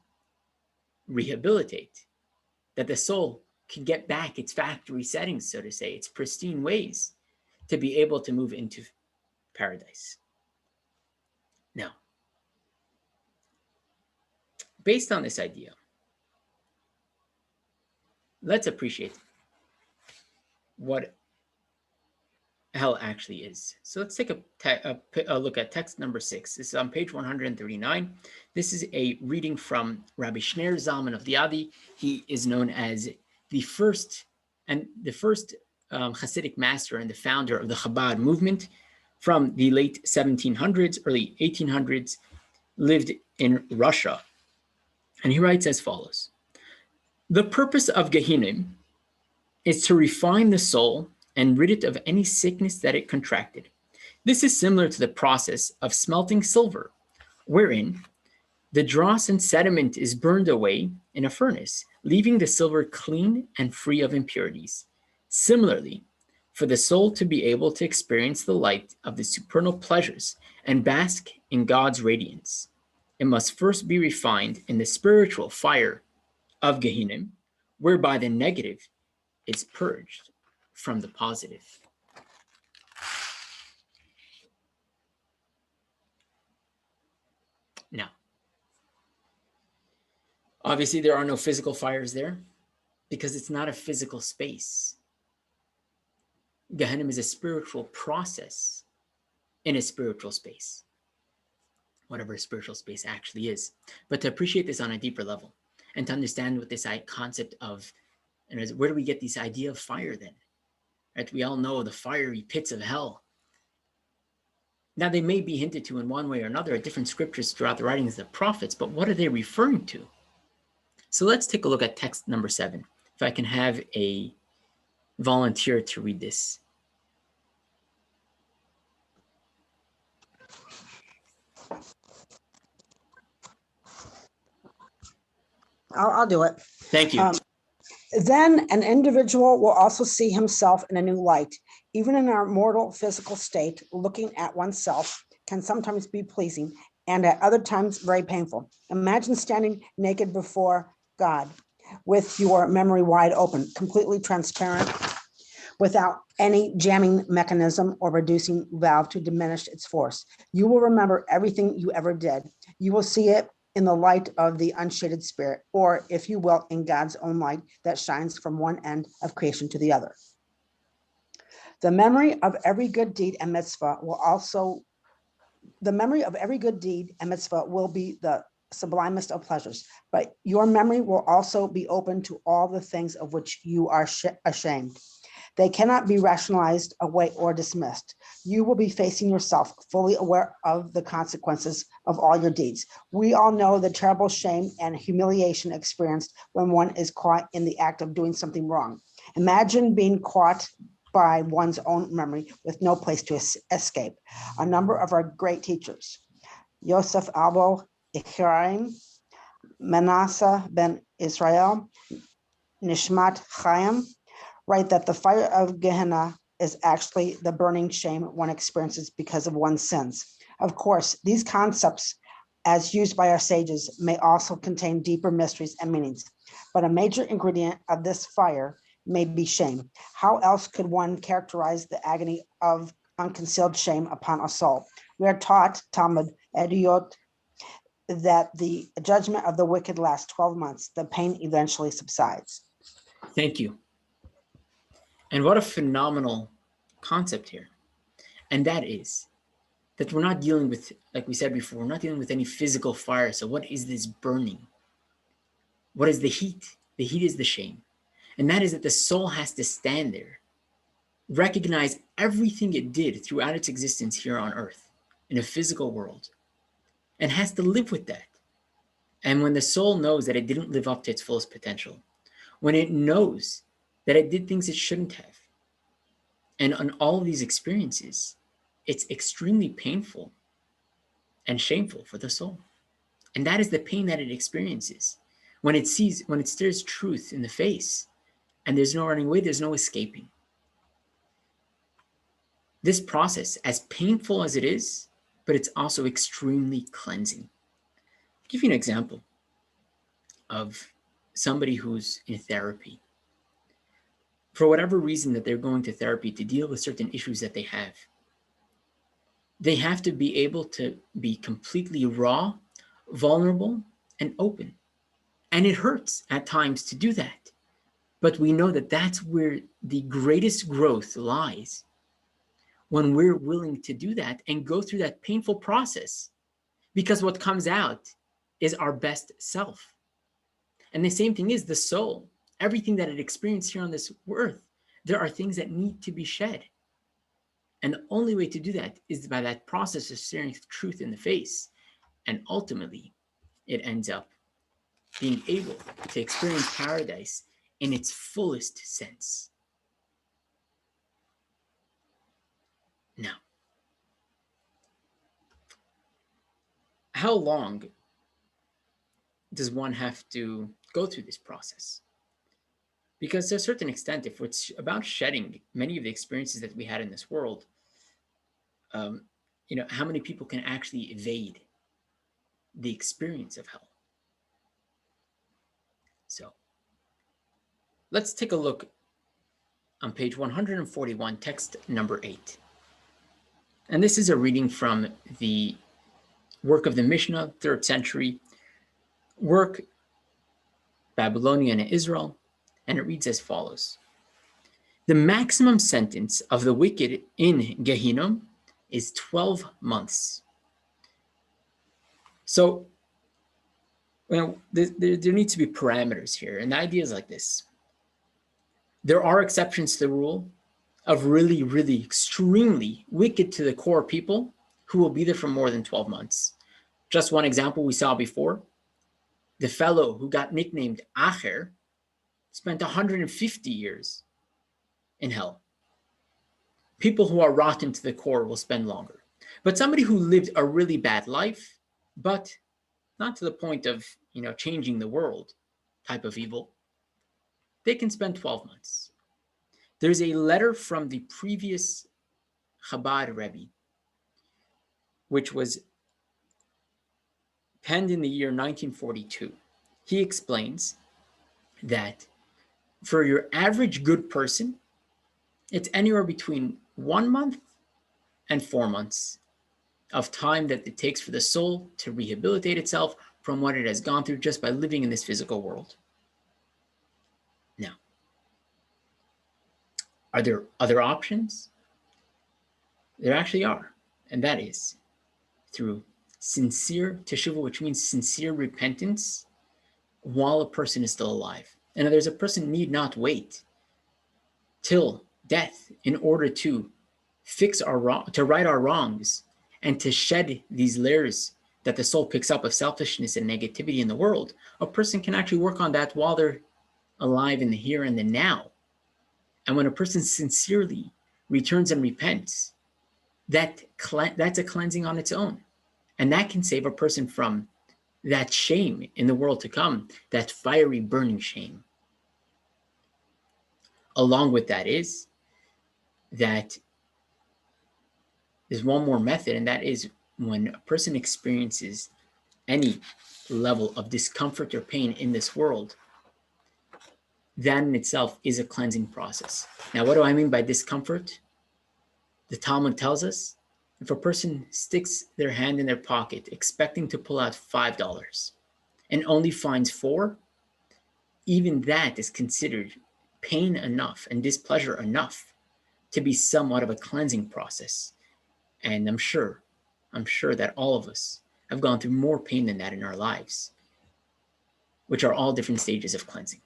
rehabilitate, that the soul can get back its factory settings, so to say, its pristine ways, to be able to move into paradise. Now, based on this idea, let's appreciate what hell actually is. So let's take a look at text number 6. This is on page 139. This is a reading from Rabbi Shner Zalman of Liadi. He is known as the first Hasidic master and the founder of the Chabad movement from the late 1700s, early 1800s, lived in Russia. And he writes as follows: "The purpose of Gehinnom is to refine the soul and rid it of any sickness that it contracted. This is similar to the process of smelting silver, wherein the dross and sediment is burned away in a furnace, leaving the silver clean and free of impurities. Similarly, for the soul to be able to experience the light of the supernal pleasures and bask in God's radiance, it must first be refined in the spiritual fire of Gehinnom, whereby the negative is purged from the positive." Now, obviously there are no physical fires there because it's not a physical space. Gehenna is a spiritual process in a spiritual space, whatever a spiritual space actually is. But to appreciate this on a deeper level and to understand what this concept of, and where do we get this idea of fire then? Right? We all know the fiery pits of hell. Now, they may be hinted to in one way or another at different scriptures throughout the writings of the prophets, but what are they referring to? So let's take a look at text number 7. If I can have a volunteer to read this. I'll do it. Thank you. Then an individual will also see himself in a new light. Even in our mortal physical state, looking at oneself can sometimes be pleasing and at other times very painful. Imagine standing naked before God with your memory wide open, completely transparent, without any jamming mechanism or reducing valve to diminish its force. You will remember everything you ever did. You will see it in the light of the unshaded spirit, or if you will, in God's own light that shines from one end of creation to the other. The memory of every good deed and mitzvah will be the sublimest of pleasures, but your memory will also be open to all the things of which you are ashamed. They cannot be rationalized away or dismissed. You will be facing yourself, fully aware of the consequences of all your deeds. We all know the terrible shame and humiliation experienced when one is caught in the act of doing something wrong. Imagine being caught by one's own memory with no place to escape. A number of our great teachers, Yosef Albo Ichraim, Manasseh ben Israel, Nishmat Chaim, write that the fire of Gehenna is actually the burning shame one experiences because of one's sins. Of course, these concepts, as used by our sages, may also contain deeper mysteries and meanings, but a major ingredient of this fire may be shame. How else could one characterize the agony of unconcealed shame upon a soul? We are taught, Talmud, Ediot, that the judgment of the wicked lasts 12 months. The pain eventually subsides. Thank you. And what a phenomenal concept here. And that is that we're not dealing with, like we said before, we're not dealing with any physical fire. So what is this burning? What is the heat? The heat is the shame. And that is that the soul has to stand there, recognize everything it did throughout its existence here on earth in a physical world, and has to live with that. And when the soul knows that it didn't live up to its fullest potential, when it knows that it did things it shouldn't have, and on all of these experiences, it's extremely painful and shameful for the soul. And that is the pain that it experiences when it stares truth in the face, and there's no running away, there's no escaping. This process, as painful as it is, but it's also extremely cleansing. I'll give you an example of somebody who's in therapy. For whatever reason that they're going to therapy to deal with certain issues that they have to be able to be completely raw, vulnerable, and open. And it hurts at times to do that. But we know that that's where the greatest growth lies, when we're willing to do that and go through that painful process, because what comes out is our best self. And the same thing is the soul. Everything that it experienced here on this earth, there are things that need to be shed. And the only way to do that is by that process of staring truth in the face. And ultimately, it ends up being able to experience paradise in its fullest sense. Now, how long does one have to go through this process? Because to a certain extent, if it's about shedding many of the experiences that we had in this world, how many people can actually evade the experience of hell? So let's take a look on page 141, text number 8. And this is a reading from the work of the Mishnah, 3rd century work, Babylonian and Israel, and it reads as follows. The maximum sentence of the wicked in Gehinnom is 12 months. So, there needs to be parameters here, and the idea is like this. There are exceptions to the rule of really, really extremely wicked to the core people who will be there for more than 12 months. Just one example we saw before, the fellow who got nicknamed Acher spent 150 years in hell. People who are rotten to the core will spend longer. But somebody who lived a really bad life, but not to the point of, changing the world type of evil, they can spend 12 months. There's a letter from the previous Chabad Rebbe, which was penned in the year 1942. He explains that for your average good person, it's anywhere between 1 month and 4 months of time that it takes for the soul to rehabilitate itself from what it has gone through just by living in this physical world. Now, are there other options? There actually are, and that is through sincere teshuvah, which means sincere repentance while a person is still alive. In other words, a person need not wait till death in order to fix our wrong, to right our wrongs, and to shed these layers that the soul picks up of selfishness and negativity in the world. A person can actually work on that while they're alive in the here and the now. And when a person sincerely returns and repents, that's a cleansing on its own. And that can save a person from that shame in the world to come, that fiery, burning shame. Along with that is that there's one more method, and that is when a person experiences any level of discomfort or pain in this world, that in itself is a cleansing process. Now, what do I mean by discomfort? The Talmud tells us if a person sticks their hand in their pocket expecting to pull out $5 and only finds 4, even that is considered pain enough and displeasure enough to be somewhat of a cleansing process. And I'm sure that all of us have gone through more pain than that in our lives, which are all different stages of cleansing.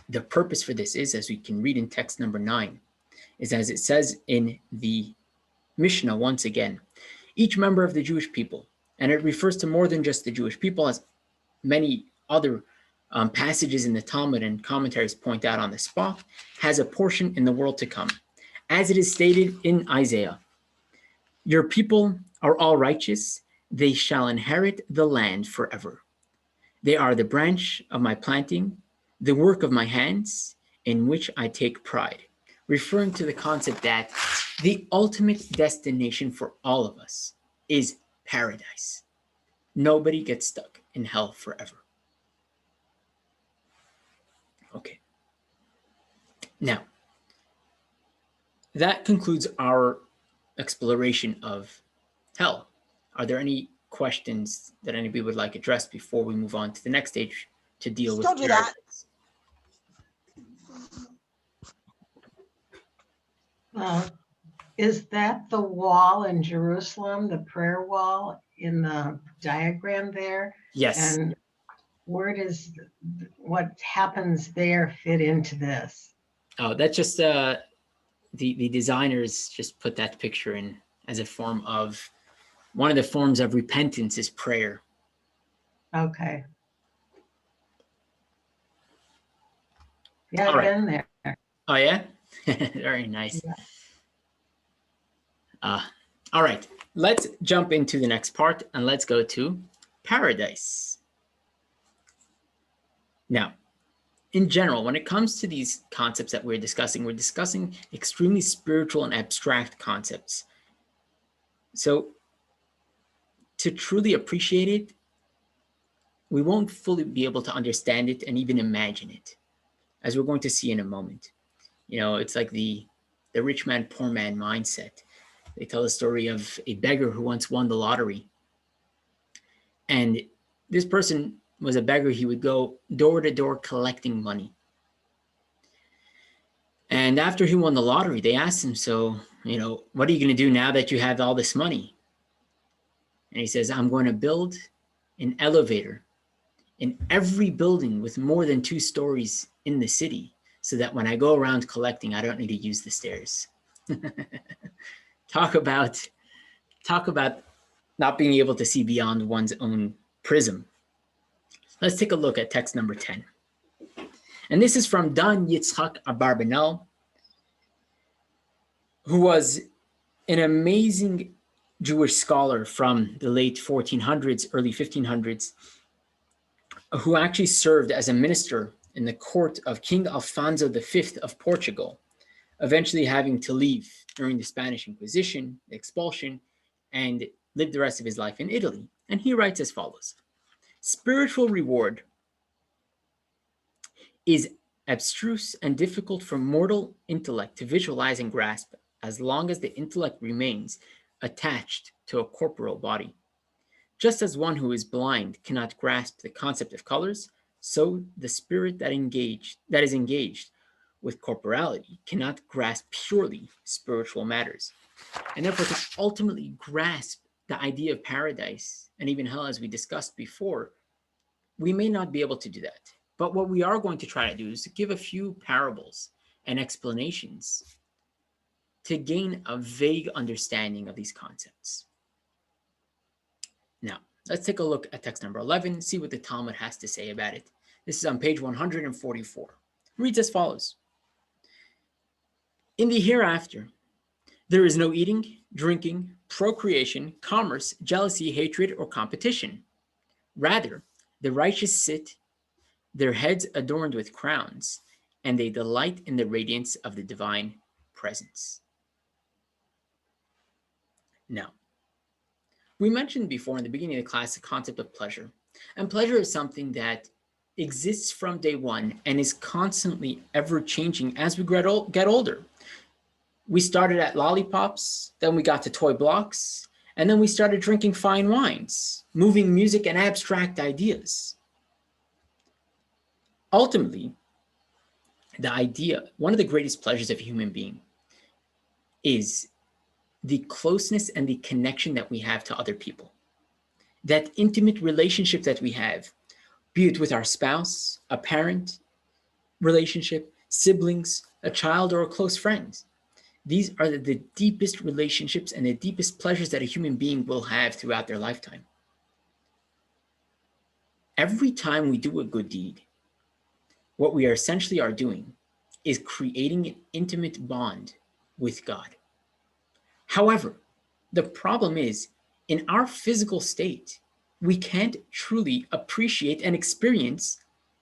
The purpose for this is, as we can read in text number 9, is as it says in the Mishnah once again, each member of the Jewish people, and it refers to more than just the Jewish people, as many other passages in the Talmud and commentaries point out on the spot, has a portion in the world to come. As it is stated in Isaiah, your people are all righteous, they shall inherit the land forever. They are the branch of my planting, the work of my hands, in which I take pride. Referring to the concept that the ultimate destination for all of us is paradise. Nobody gets stuck in hell forever. Okay. Now, that concludes our exploration of hell. Are there any questions that anybody would like addressed before we move on to the next stage to deal with paradise? Is that the wall in Jerusalem, the prayer wall in the diagram there? Yes. And where does what happens there fit into this? Oh, that's just the designers just put that picture in as a form of, one of the forms of repentance is prayer. Okay. Yeah, All I've right. been there. Oh, yeah? Very nice. Yeah. All right, let's jump into the next part and let's go to paradise. Now, in general, when it comes to these concepts that we're discussing extremely spiritual and abstract concepts. So to truly appreciate it, we won't fully be able to understand it and even imagine it, as we're going to see in a moment. It's like the rich man, poor man mindset. They tell the story of a beggar who once won the lottery. And this person was a beggar. He would go door to door collecting money. And after he won the lottery, they asked him, so, what are you going to do now that you have all this money? And he says, I'm going to build an elevator in every building with more than 2 stories in the city, so that when I go around collecting, I don't need to use the stairs. Talk about not being able to see beyond one's own prism. Let's take a look at text number 10. And this is from Dan Yitzchak Abarbanel, who was an amazing Jewish scholar from the late 1400s, early 1500s, who actually served as a minister in the court of King Alfonso V of Portugal, eventually having to leave during the Spanish Inquisition, the expulsion, and lived the rest of his life in Italy. And he writes as follows: spiritual reward is abstruse and difficult for mortal intellect to visualize and grasp, as long as the intellect remains attached to a corporeal body. Just as one who is blind cannot grasp the concept of colors, so the spirit that is engaged with corporality cannot grasp purely spiritual matters. And therefore, to ultimately grasp the idea of paradise and even hell, as we discussed before, we may not be able to do that. But what we are going to try to do is to give a few parables and explanations to gain a vague understanding of these concepts. Now, let's take a look at text number 11, see what the Talmud has to say about it. This is on page 144. It reads as follows: in the hereafter, there is no eating, drinking, procreation, commerce, jealousy, hatred, or competition. Rather, the righteous sit, their heads adorned with crowns, and they delight in the radiance of the divine presence. Now, we mentioned before in the beginning of the class the concept of pleasure. And pleasure is something that exists from day one and is constantly ever changing as we get older. We started at lollipops, then we got to toy blocks, and then we started drinking fine wines, moving music and abstract ideas. Ultimately, one of the greatest pleasures of a human being is the closeness and the connection that we have to other people. That intimate relationship that we have, be it with our spouse, a parent relationship, siblings, a child, or a close friend. These are the deepest relationships and the deepest pleasures that a human being will have throughout their lifetime. Every time we do a good deed, what we essentially are doing is creating an intimate bond with God. However, the problem is, in our physical state, we can't truly appreciate and experience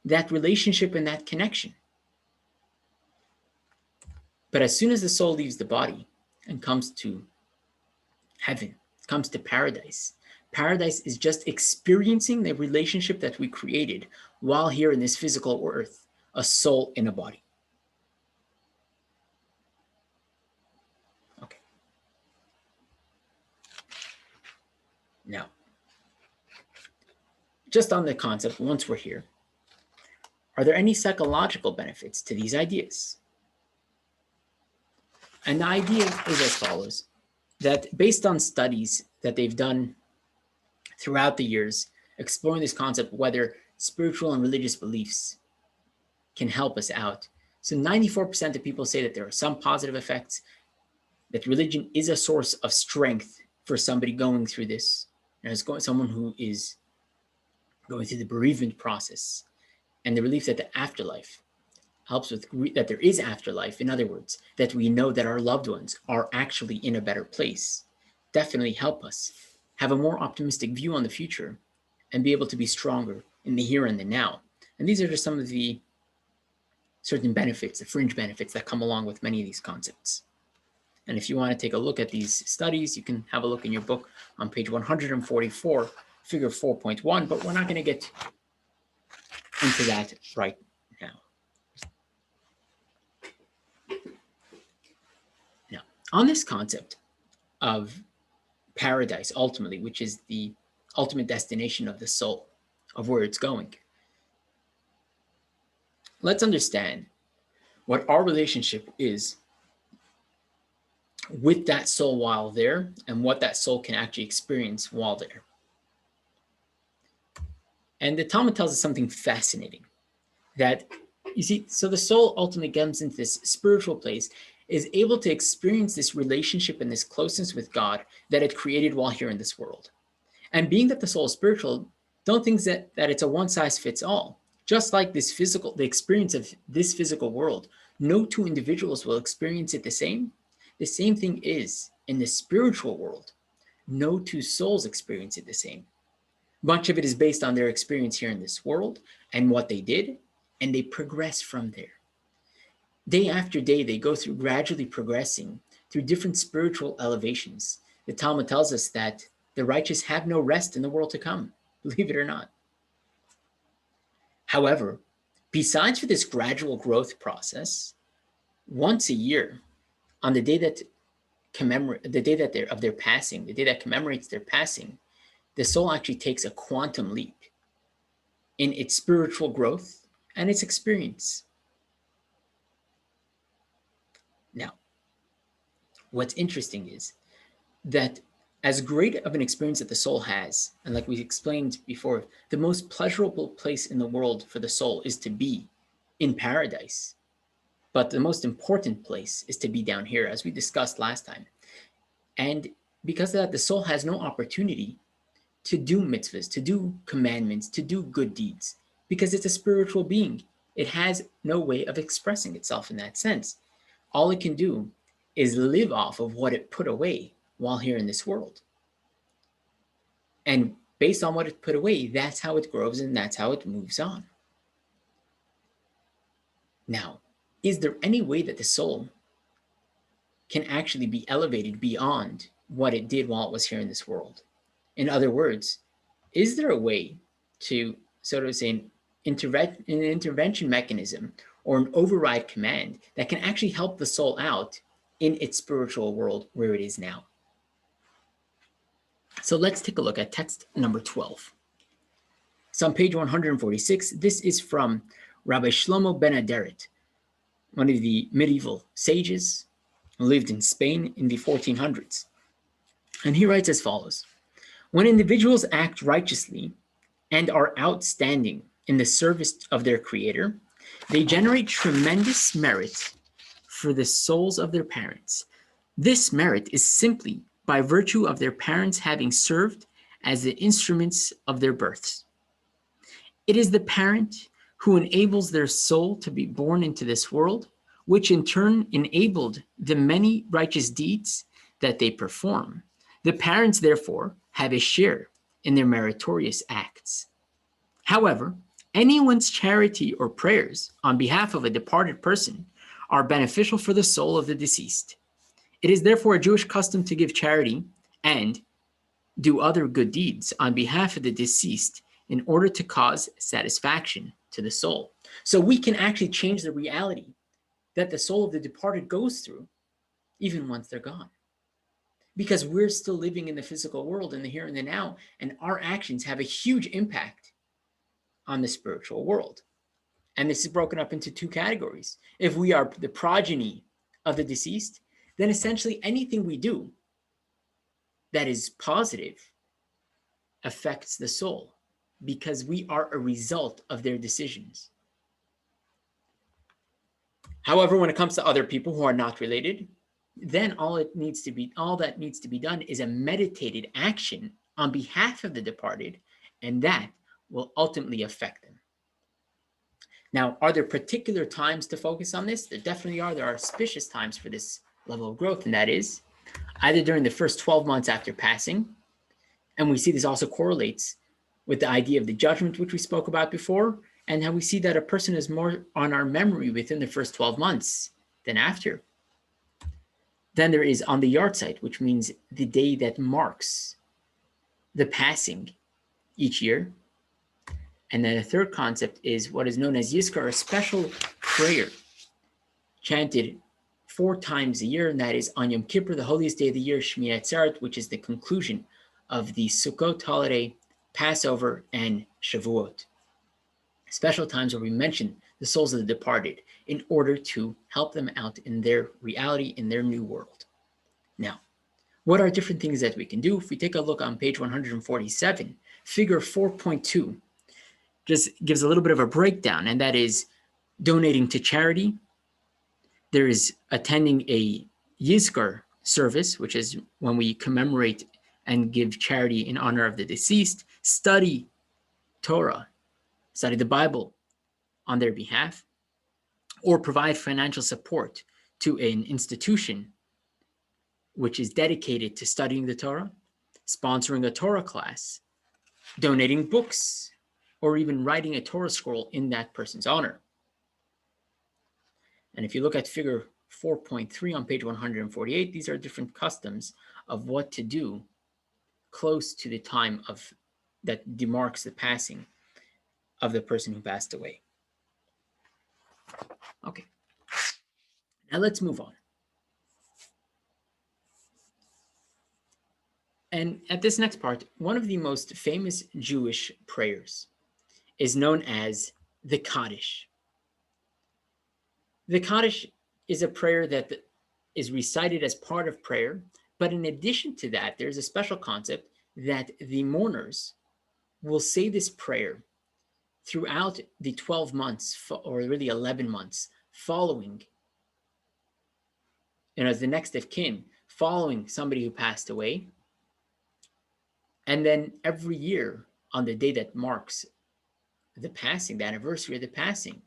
that relationship and that connection. But as soon as the soul leaves the body and comes to heaven, comes to paradise, paradise is just experiencing the relationship that we created while here in this physical earth, a soul in a body. Okay. Now, just on the concept, once we're here, are there any psychological benefits to these ideas? And the idea is as follows, that based on studies that they've done throughout the years, exploring this concept, whether spiritual and religious beliefs can help us out. So 94% of people say that there are some positive effects, that religion is a source of strength for somebody going through this. Someone who is going through the bereavement process, and the belief that the afterlife helps with that there is afterlife. In other words, that we know that our loved ones are actually in a better place, definitely help us have a more optimistic view on the future and be able to be stronger in the here and the now. And these are just some of the certain benefits, the fringe benefits that come along with many of these concepts. And if you want to take a look at these studies, you can have a look in your book on page 144, figure 4.1, but we're not going to get into that right now. Now, on this concept of paradise ultimately, which is the ultimate destination of the soul, of where it's going. Let's understand what our relationship is with that soul while there, and what that soul can actually experience while there. And the Talmud tells us something fascinating, that you see, so the soul ultimately comes into this spiritual place, is able to experience this relationship and this closeness with God that it created while here in this world. And being that the soul is spiritual, don't think that it's a one size fits all. Just like the experience of this physical world, no two individuals will experience it the same. The same thing is in the spiritual world. No two souls experience it the same. Much of it is based on their experience here in this world and what they did, and they progress from there. Day after day, they go through gradually progressing through different spiritual elevations. The Talmud tells us that the righteous have no rest in the world to come, believe it or not. However, besides for this gradual growth process, once a year, on the day that commemorates their passing, the soul actually takes a quantum leap in its spiritual growth and its experience. Now, what's interesting is that as great of an experience that the soul has, and like we explained before, the most pleasurable place in the world for the soul is to be in paradise. But the most important place is to be down here, as we discussed last time. And because of that, the soul has no opportunity to do mitzvahs, to do commandments, to do good deeds, because it's a spiritual being. It has no way of expressing itself in that sense. All it can do is live off of what it put away while here in this world. And based on what it put away, that's how it grows and that's how it moves on. Now, is there any way that the soul can actually be elevated beyond what it did while it was here in this world? In other words, is there a way to, so to say, an intervention mechanism or an override command that can actually help the soul out in its spiritual world where it is now? So let's take a look at text number 12. So on page 146, this is from Rabbi Shlomo ben Aderet, one of the medieval sages who lived in Spain in the 1400s. And he writes as follows: when individuals act righteously and are outstanding in the service of their Creator, they generate tremendous merit for the souls of their parents. This merit is simply by virtue of their parents having served as the instruments of their births. It is the parent who enables their soul to be born into this world, which in turn enabled the many righteous deeds that they perform. The parents, therefore, have a share in their meritorious acts. However, anyone's charity or prayers on behalf of a departed person are beneficial for the soul of the deceased. It is therefore a Jewish custom to give charity and do other good deeds on behalf of the deceased in order to cause satisfaction to the soul. So we can actually change the reality that the soul of the departed goes through even once they're gone. Because we're still living in the physical world in the here and the now, and our actions have a huge impact on the spiritual world. And this is broken up into two categories. If we are the progeny of the deceased, then essentially anything we do that is positive affects the soul because we are a result of their decisions. However, when it comes to other people who are not related, then all that needs to be done is a meditated action on behalf of the departed, and that will ultimately affect them. Now, are there particular times to focus on this? There definitely are. There are auspicious times for this level of growth, and that is either during the first 12 months after passing, and we see this also correlates with the idea of the judgment, which we spoke about before, and how we see that a person is more on our memory within the first 12 months than after. Then there is on the yard site, which means the day that marks the passing each year. And then the third concept is what is known as Lisker, a special prayer chanted 4 times a year, and that is on Yom Kippur, the holiest day of the year, Shmini Atzeret, which is the conclusion of the Sukkot holiday, Passover, and Shavuot. Special times where we mention the souls of the departed in order to help them out in their reality, in their new world. Now, what are different things that we can do? If we take a look on page 147, figure 4.2 just gives a little bit of a breakdown, and that is donating to charity. There is attending a Lisker service, which is when we commemorate and give charity in honor of the deceased, study Torah, study the Bible on their behalf, or provide financial support to an institution which is dedicated to studying the Torah, sponsoring a Torah class, donating books, or even writing a Torah scroll in that person's honor. And if you look at figure 4.3 on page 148, these are different customs of what to do close to the time of that demarks the passing of the person who passed away. Okay, now let's move on. And at this next part, one of the most famous Jewish prayers is known as the Kaddish. The Kaddish is a prayer that is recited as part of prayer, but in addition to that, there's a special concept that the mourners will say this prayer throughout the 12 months, or really 11 months, following, as the next of kin, following somebody who passed away. And then every year, on the day that marks the passing, the anniversary of the passing,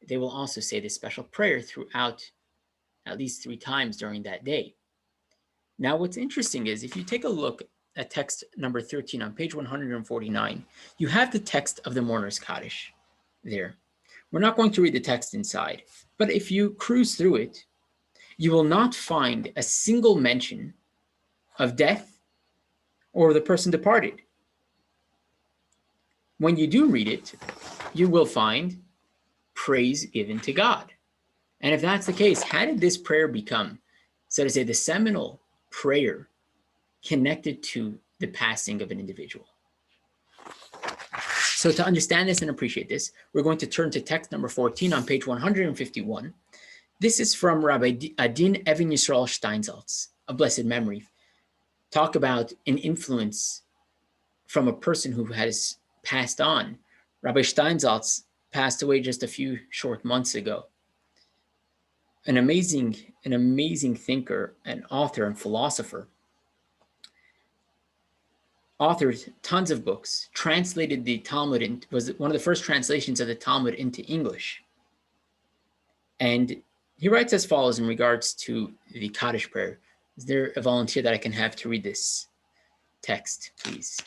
they will also say this special prayer throughout at least 3 times during that day. Now, what's interesting is if you take a look at text number 13 on page 149, you have the text of the mourner's Kaddish there. We're not going to read the text inside, but if you cruise through it, you will not find a single mention of death or the person departed. When you do read it, you will find praise given to God. And if that's the case, how did this prayer become, so to say, the seminal prayer connected to the passing of an individual? So to understand this and appreciate this, we're going to turn to text number 14 on page 151. This is from Rabbi Adin Even Yisrael Steinsaltz, of blessed memory. Talk about an influence from a person who has passed on. Rabbi Steinsaltz passed away just a few short months ago. An amazing thinker, an author and philosopher. Authored tons of books, translated the Talmud, and was one of the first translations of the Talmud into English. And he writes as follows in regards to the Kaddish prayer. Is there a volunteer that I can have to read this text, please?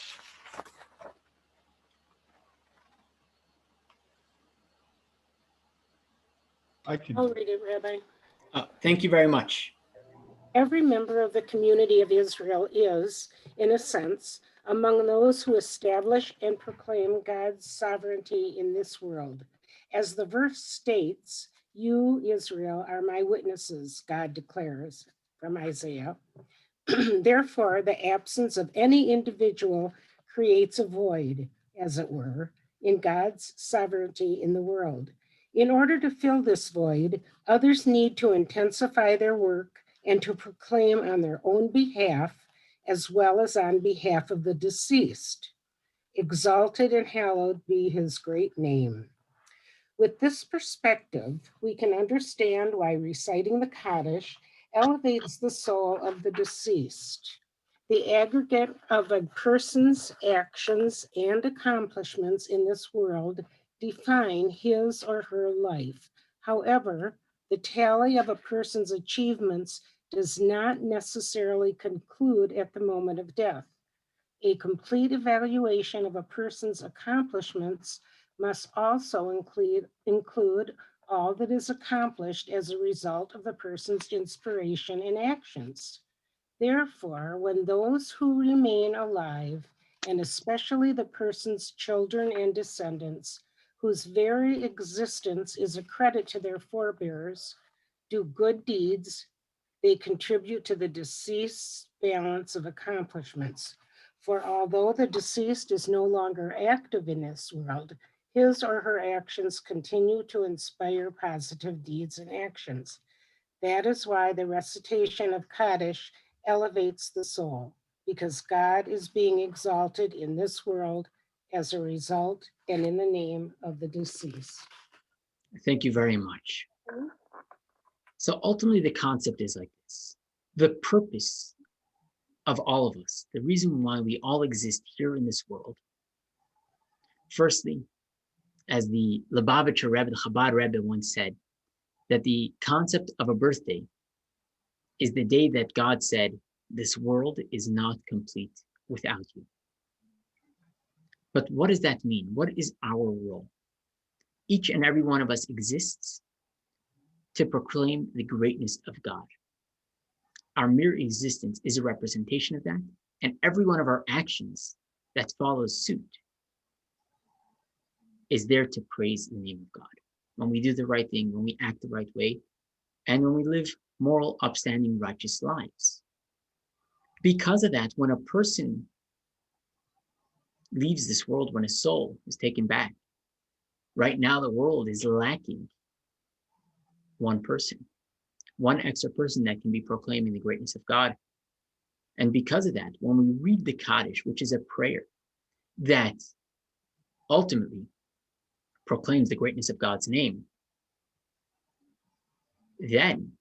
I'll read it, Rabbi. Thank you very much. Every member of the community of Israel is, in a sense, among those who establish and proclaim God's sovereignty in this world. As the verse states, "You, Israel, are my witnesses," God declares from Isaiah. Therefore, the absence of any individual creates a void, as it were, in God's sovereignty in the world. In order to fill this void, others need to intensify their work and to proclaim on their own behalf, as well as on behalf of the deceased. Exalted and hallowed be his great name. With this perspective, we can understand why reciting the Kaddish elevates the soul of the deceased. The aggregate of a person's actions and accomplishments in this world define his or her life. However, the tally of a person's achievements does not necessarily conclude at the moment of death. A complete evaluation of a person's accomplishments must also include all that is accomplished as a result of the person's inspiration and actions. Therefore, when those who remain alive, and especially the person's children and descendants, whose very existence is a credit to their forebears, do good deeds, they contribute to the deceased's balance of accomplishments. For although the deceased is no longer active in this world, his or her actions continue to inspire positive deeds and actions. That is why the recitation of Kaddish elevates the soul, because God is being exalted in this world as a result and in the name of the deceased. Thank you very much. So ultimately, the concept is like this. The purpose of all of us, the reason why we all exist here in this world, firstly, as the Lubavitcher Rebbe, the Chabad Rebbe once said, that the concept of a birthday is the day that God said, this world is not complete without you. But what does that mean? What is our role? Each and every one of us exists to proclaim the greatness of God. Our mere existence is a representation of that, and every one of our actions that follows suit is there to praise the name of God. When we do the right thing, when we act the right way, and when we live moral, upstanding, righteous lives. Because of that, when a person leaves this world, when a soul is taken back, right now the world is lacking one person, one extra person that can be proclaiming the greatness of God. And because of that, when we read the Kaddish, which is a prayer that ultimately proclaims the greatness of God's name, then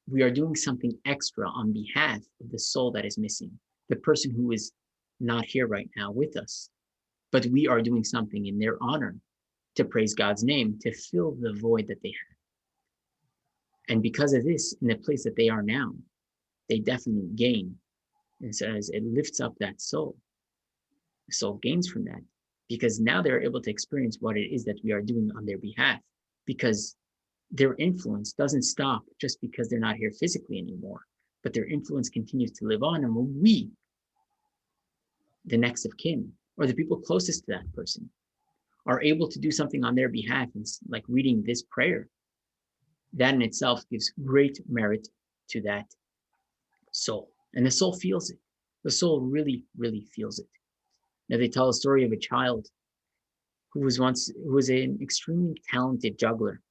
we are doing something extra on behalf of the soul that is missing, the person who is not here right now with us. But we are doing something in their honor to praise God's name, to fill the void that they have. And because of this, in the place that they are now, they definitely gain. And so as it lifts up that soul, the soul gains from that, because now they're able to experience what it is that we are doing on their behalf, because their influence doesn't stop just because they're not here physically anymore, but their influence continues to live on. And when we, the next of kin, or the people closest to that person, are able to do something on their behalf, and like reading this prayer, that in itself gives great merit to that soul. And the soul feels it. The soul really, really feels it. Now they tell a story of a child who was an extremely talented juggler,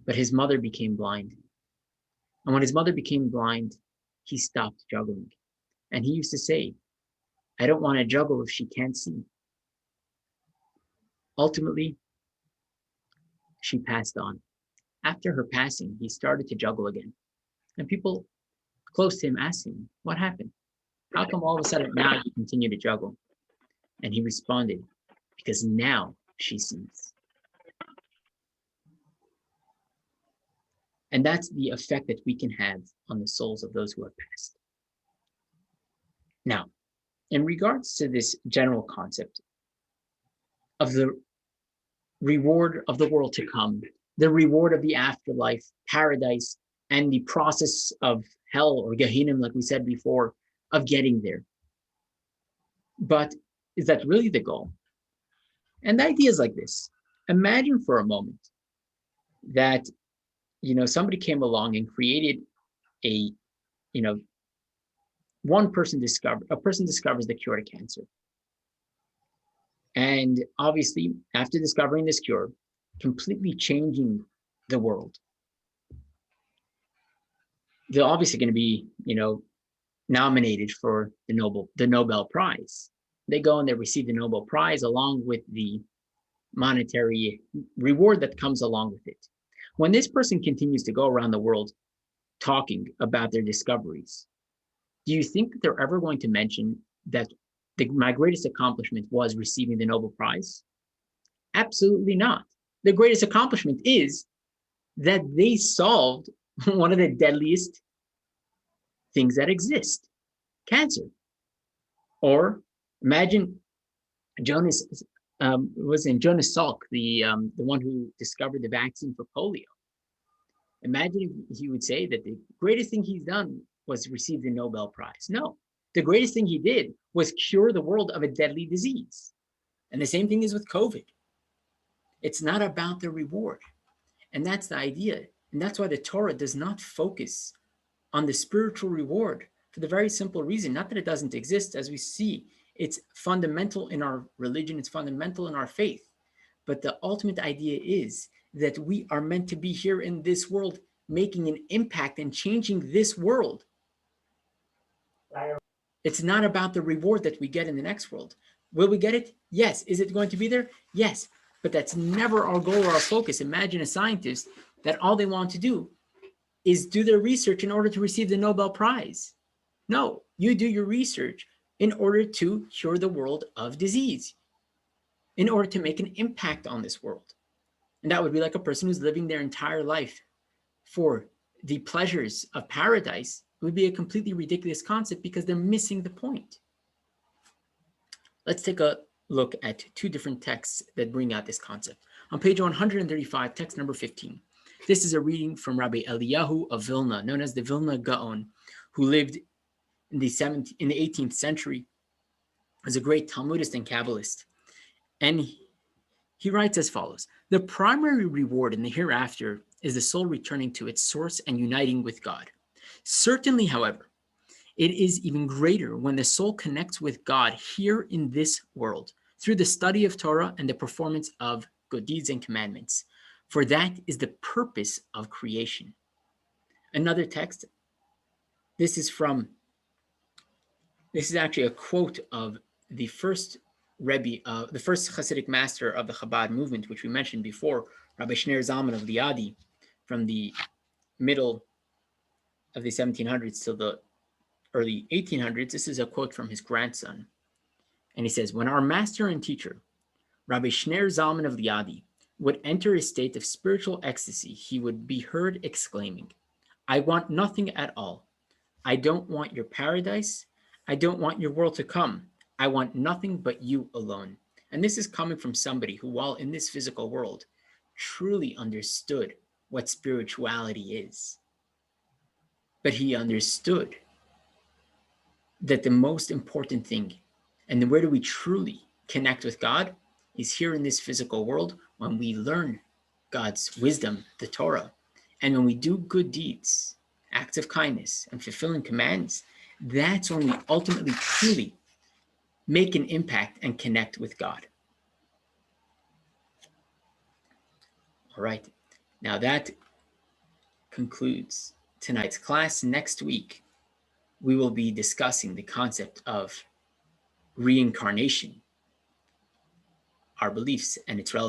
but his mother became blind. And when his mother became blind, he stopped juggling. And he used to say, I don't want to juggle if she can't see. Ultimately, she passed on. After her passing, he started to juggle again. And people close to him asked him, what happened? How come all of a sudden now you continue to juggle? And he responded, because now she sees. And that's the effect that we can have on the souls of those who have passed. Now, in regards to this general concept of the reward of the world to come, the reward of the afterlife, paradise, and the process of hell or Gehenna, like we said before, of getting there. But is that really the goal? And the idea is like this. Imagine for a moment that, somebody came along and created a person discovers the cure to cancer. And obviously, after discovering this cure, completely changing the world, they're obviously going to be, nominated for the Nobel Prize. They go and they receive the Nobel Prize along with the monetary reward that comes along with it. When this person continues to go around the world talking about their discoveries, do you think that they're ever going to mention that my greatest accomplishment was receiving the Nobel Prize? Absolutely not. The greatest accomplishment is that they solved one of the deadliest things that exist, cancer. Or imagine Jonas Salk, the one who discovered the vaccine for polio. Imagine if he would say that the greatest thing he's done was receive the Nobel Prize. No, the greatest thing he did was cure the world of a deadly disease. And the same thing is with COVID. It's not about the reward. And that's the idea. And that's why the Torah does not focus on the spiritual reward for the very simple reason, not that it doesn't exist, as we see, it's fundamental in our religion, it's fundamental in our faith. But the ultimate idea is that we are meant to be here in this world, making an impact and changing this world. It's not about the reward that we get in the next world. Will we get it? Yes. Is it going to be there? Yes. But that's never our goal or our focus. Imagine a scientist that all they want to do is do their research in order to receive the Nobel Prize. No, you do your research in order to cure the world of disease, in order to make an impact on this world. And that would be like a person who's living their entire life for the pleasures of paradise. It would be a completely ridiculous concept because they're missing the point. Let's take a look at two different texts that bring out this concept. On page 135, text number 15. This is a reading from Rabbi Eliyahu of Vilna, known as the Vilna Gaon, who lived in the 18th century as a great Talmudist and Kabbalist. And he writes as follows: the primary reward in the hereafter is the soul returning to its source and uniting with God. Certainly, however, it is even greater when the soul connects with God here in this world through the study of Torah and the performance of good deeds and commandments, for that is the purpose of creation. Another text, this is actually a quote of the first Rebbe, the first Hasidic master of the Chabad movement, which we mentioned before, Rabbi Shner Zalman of Liadi, from the middle of the 1700s till the early 1800s. This is a quote from his grandson. And he says, when our master and teacher, Rabbi Shner Zalman of Liadi, would enter a state of spiritual ecstasy, he would be heard exclaiming, I want nothing at all. I don't want your paradise. I don't want your world to come. I want nothing but you alone. And this is coming from somebody who, while in this physical world, truly understood what spirituality is. But he understood that the most important thing, and where do we truly connect with God, is here in this physical world when we learn God's wisdom, the Torah, and when we do good deeds, acts of kindness, and fulfilling commands. That's when we ultimately, truly make an impact and connect with God. All right, now that concludes tonight's class. Next week, we will be discussing the concept of reincarnation, our beliefs, and its relevance.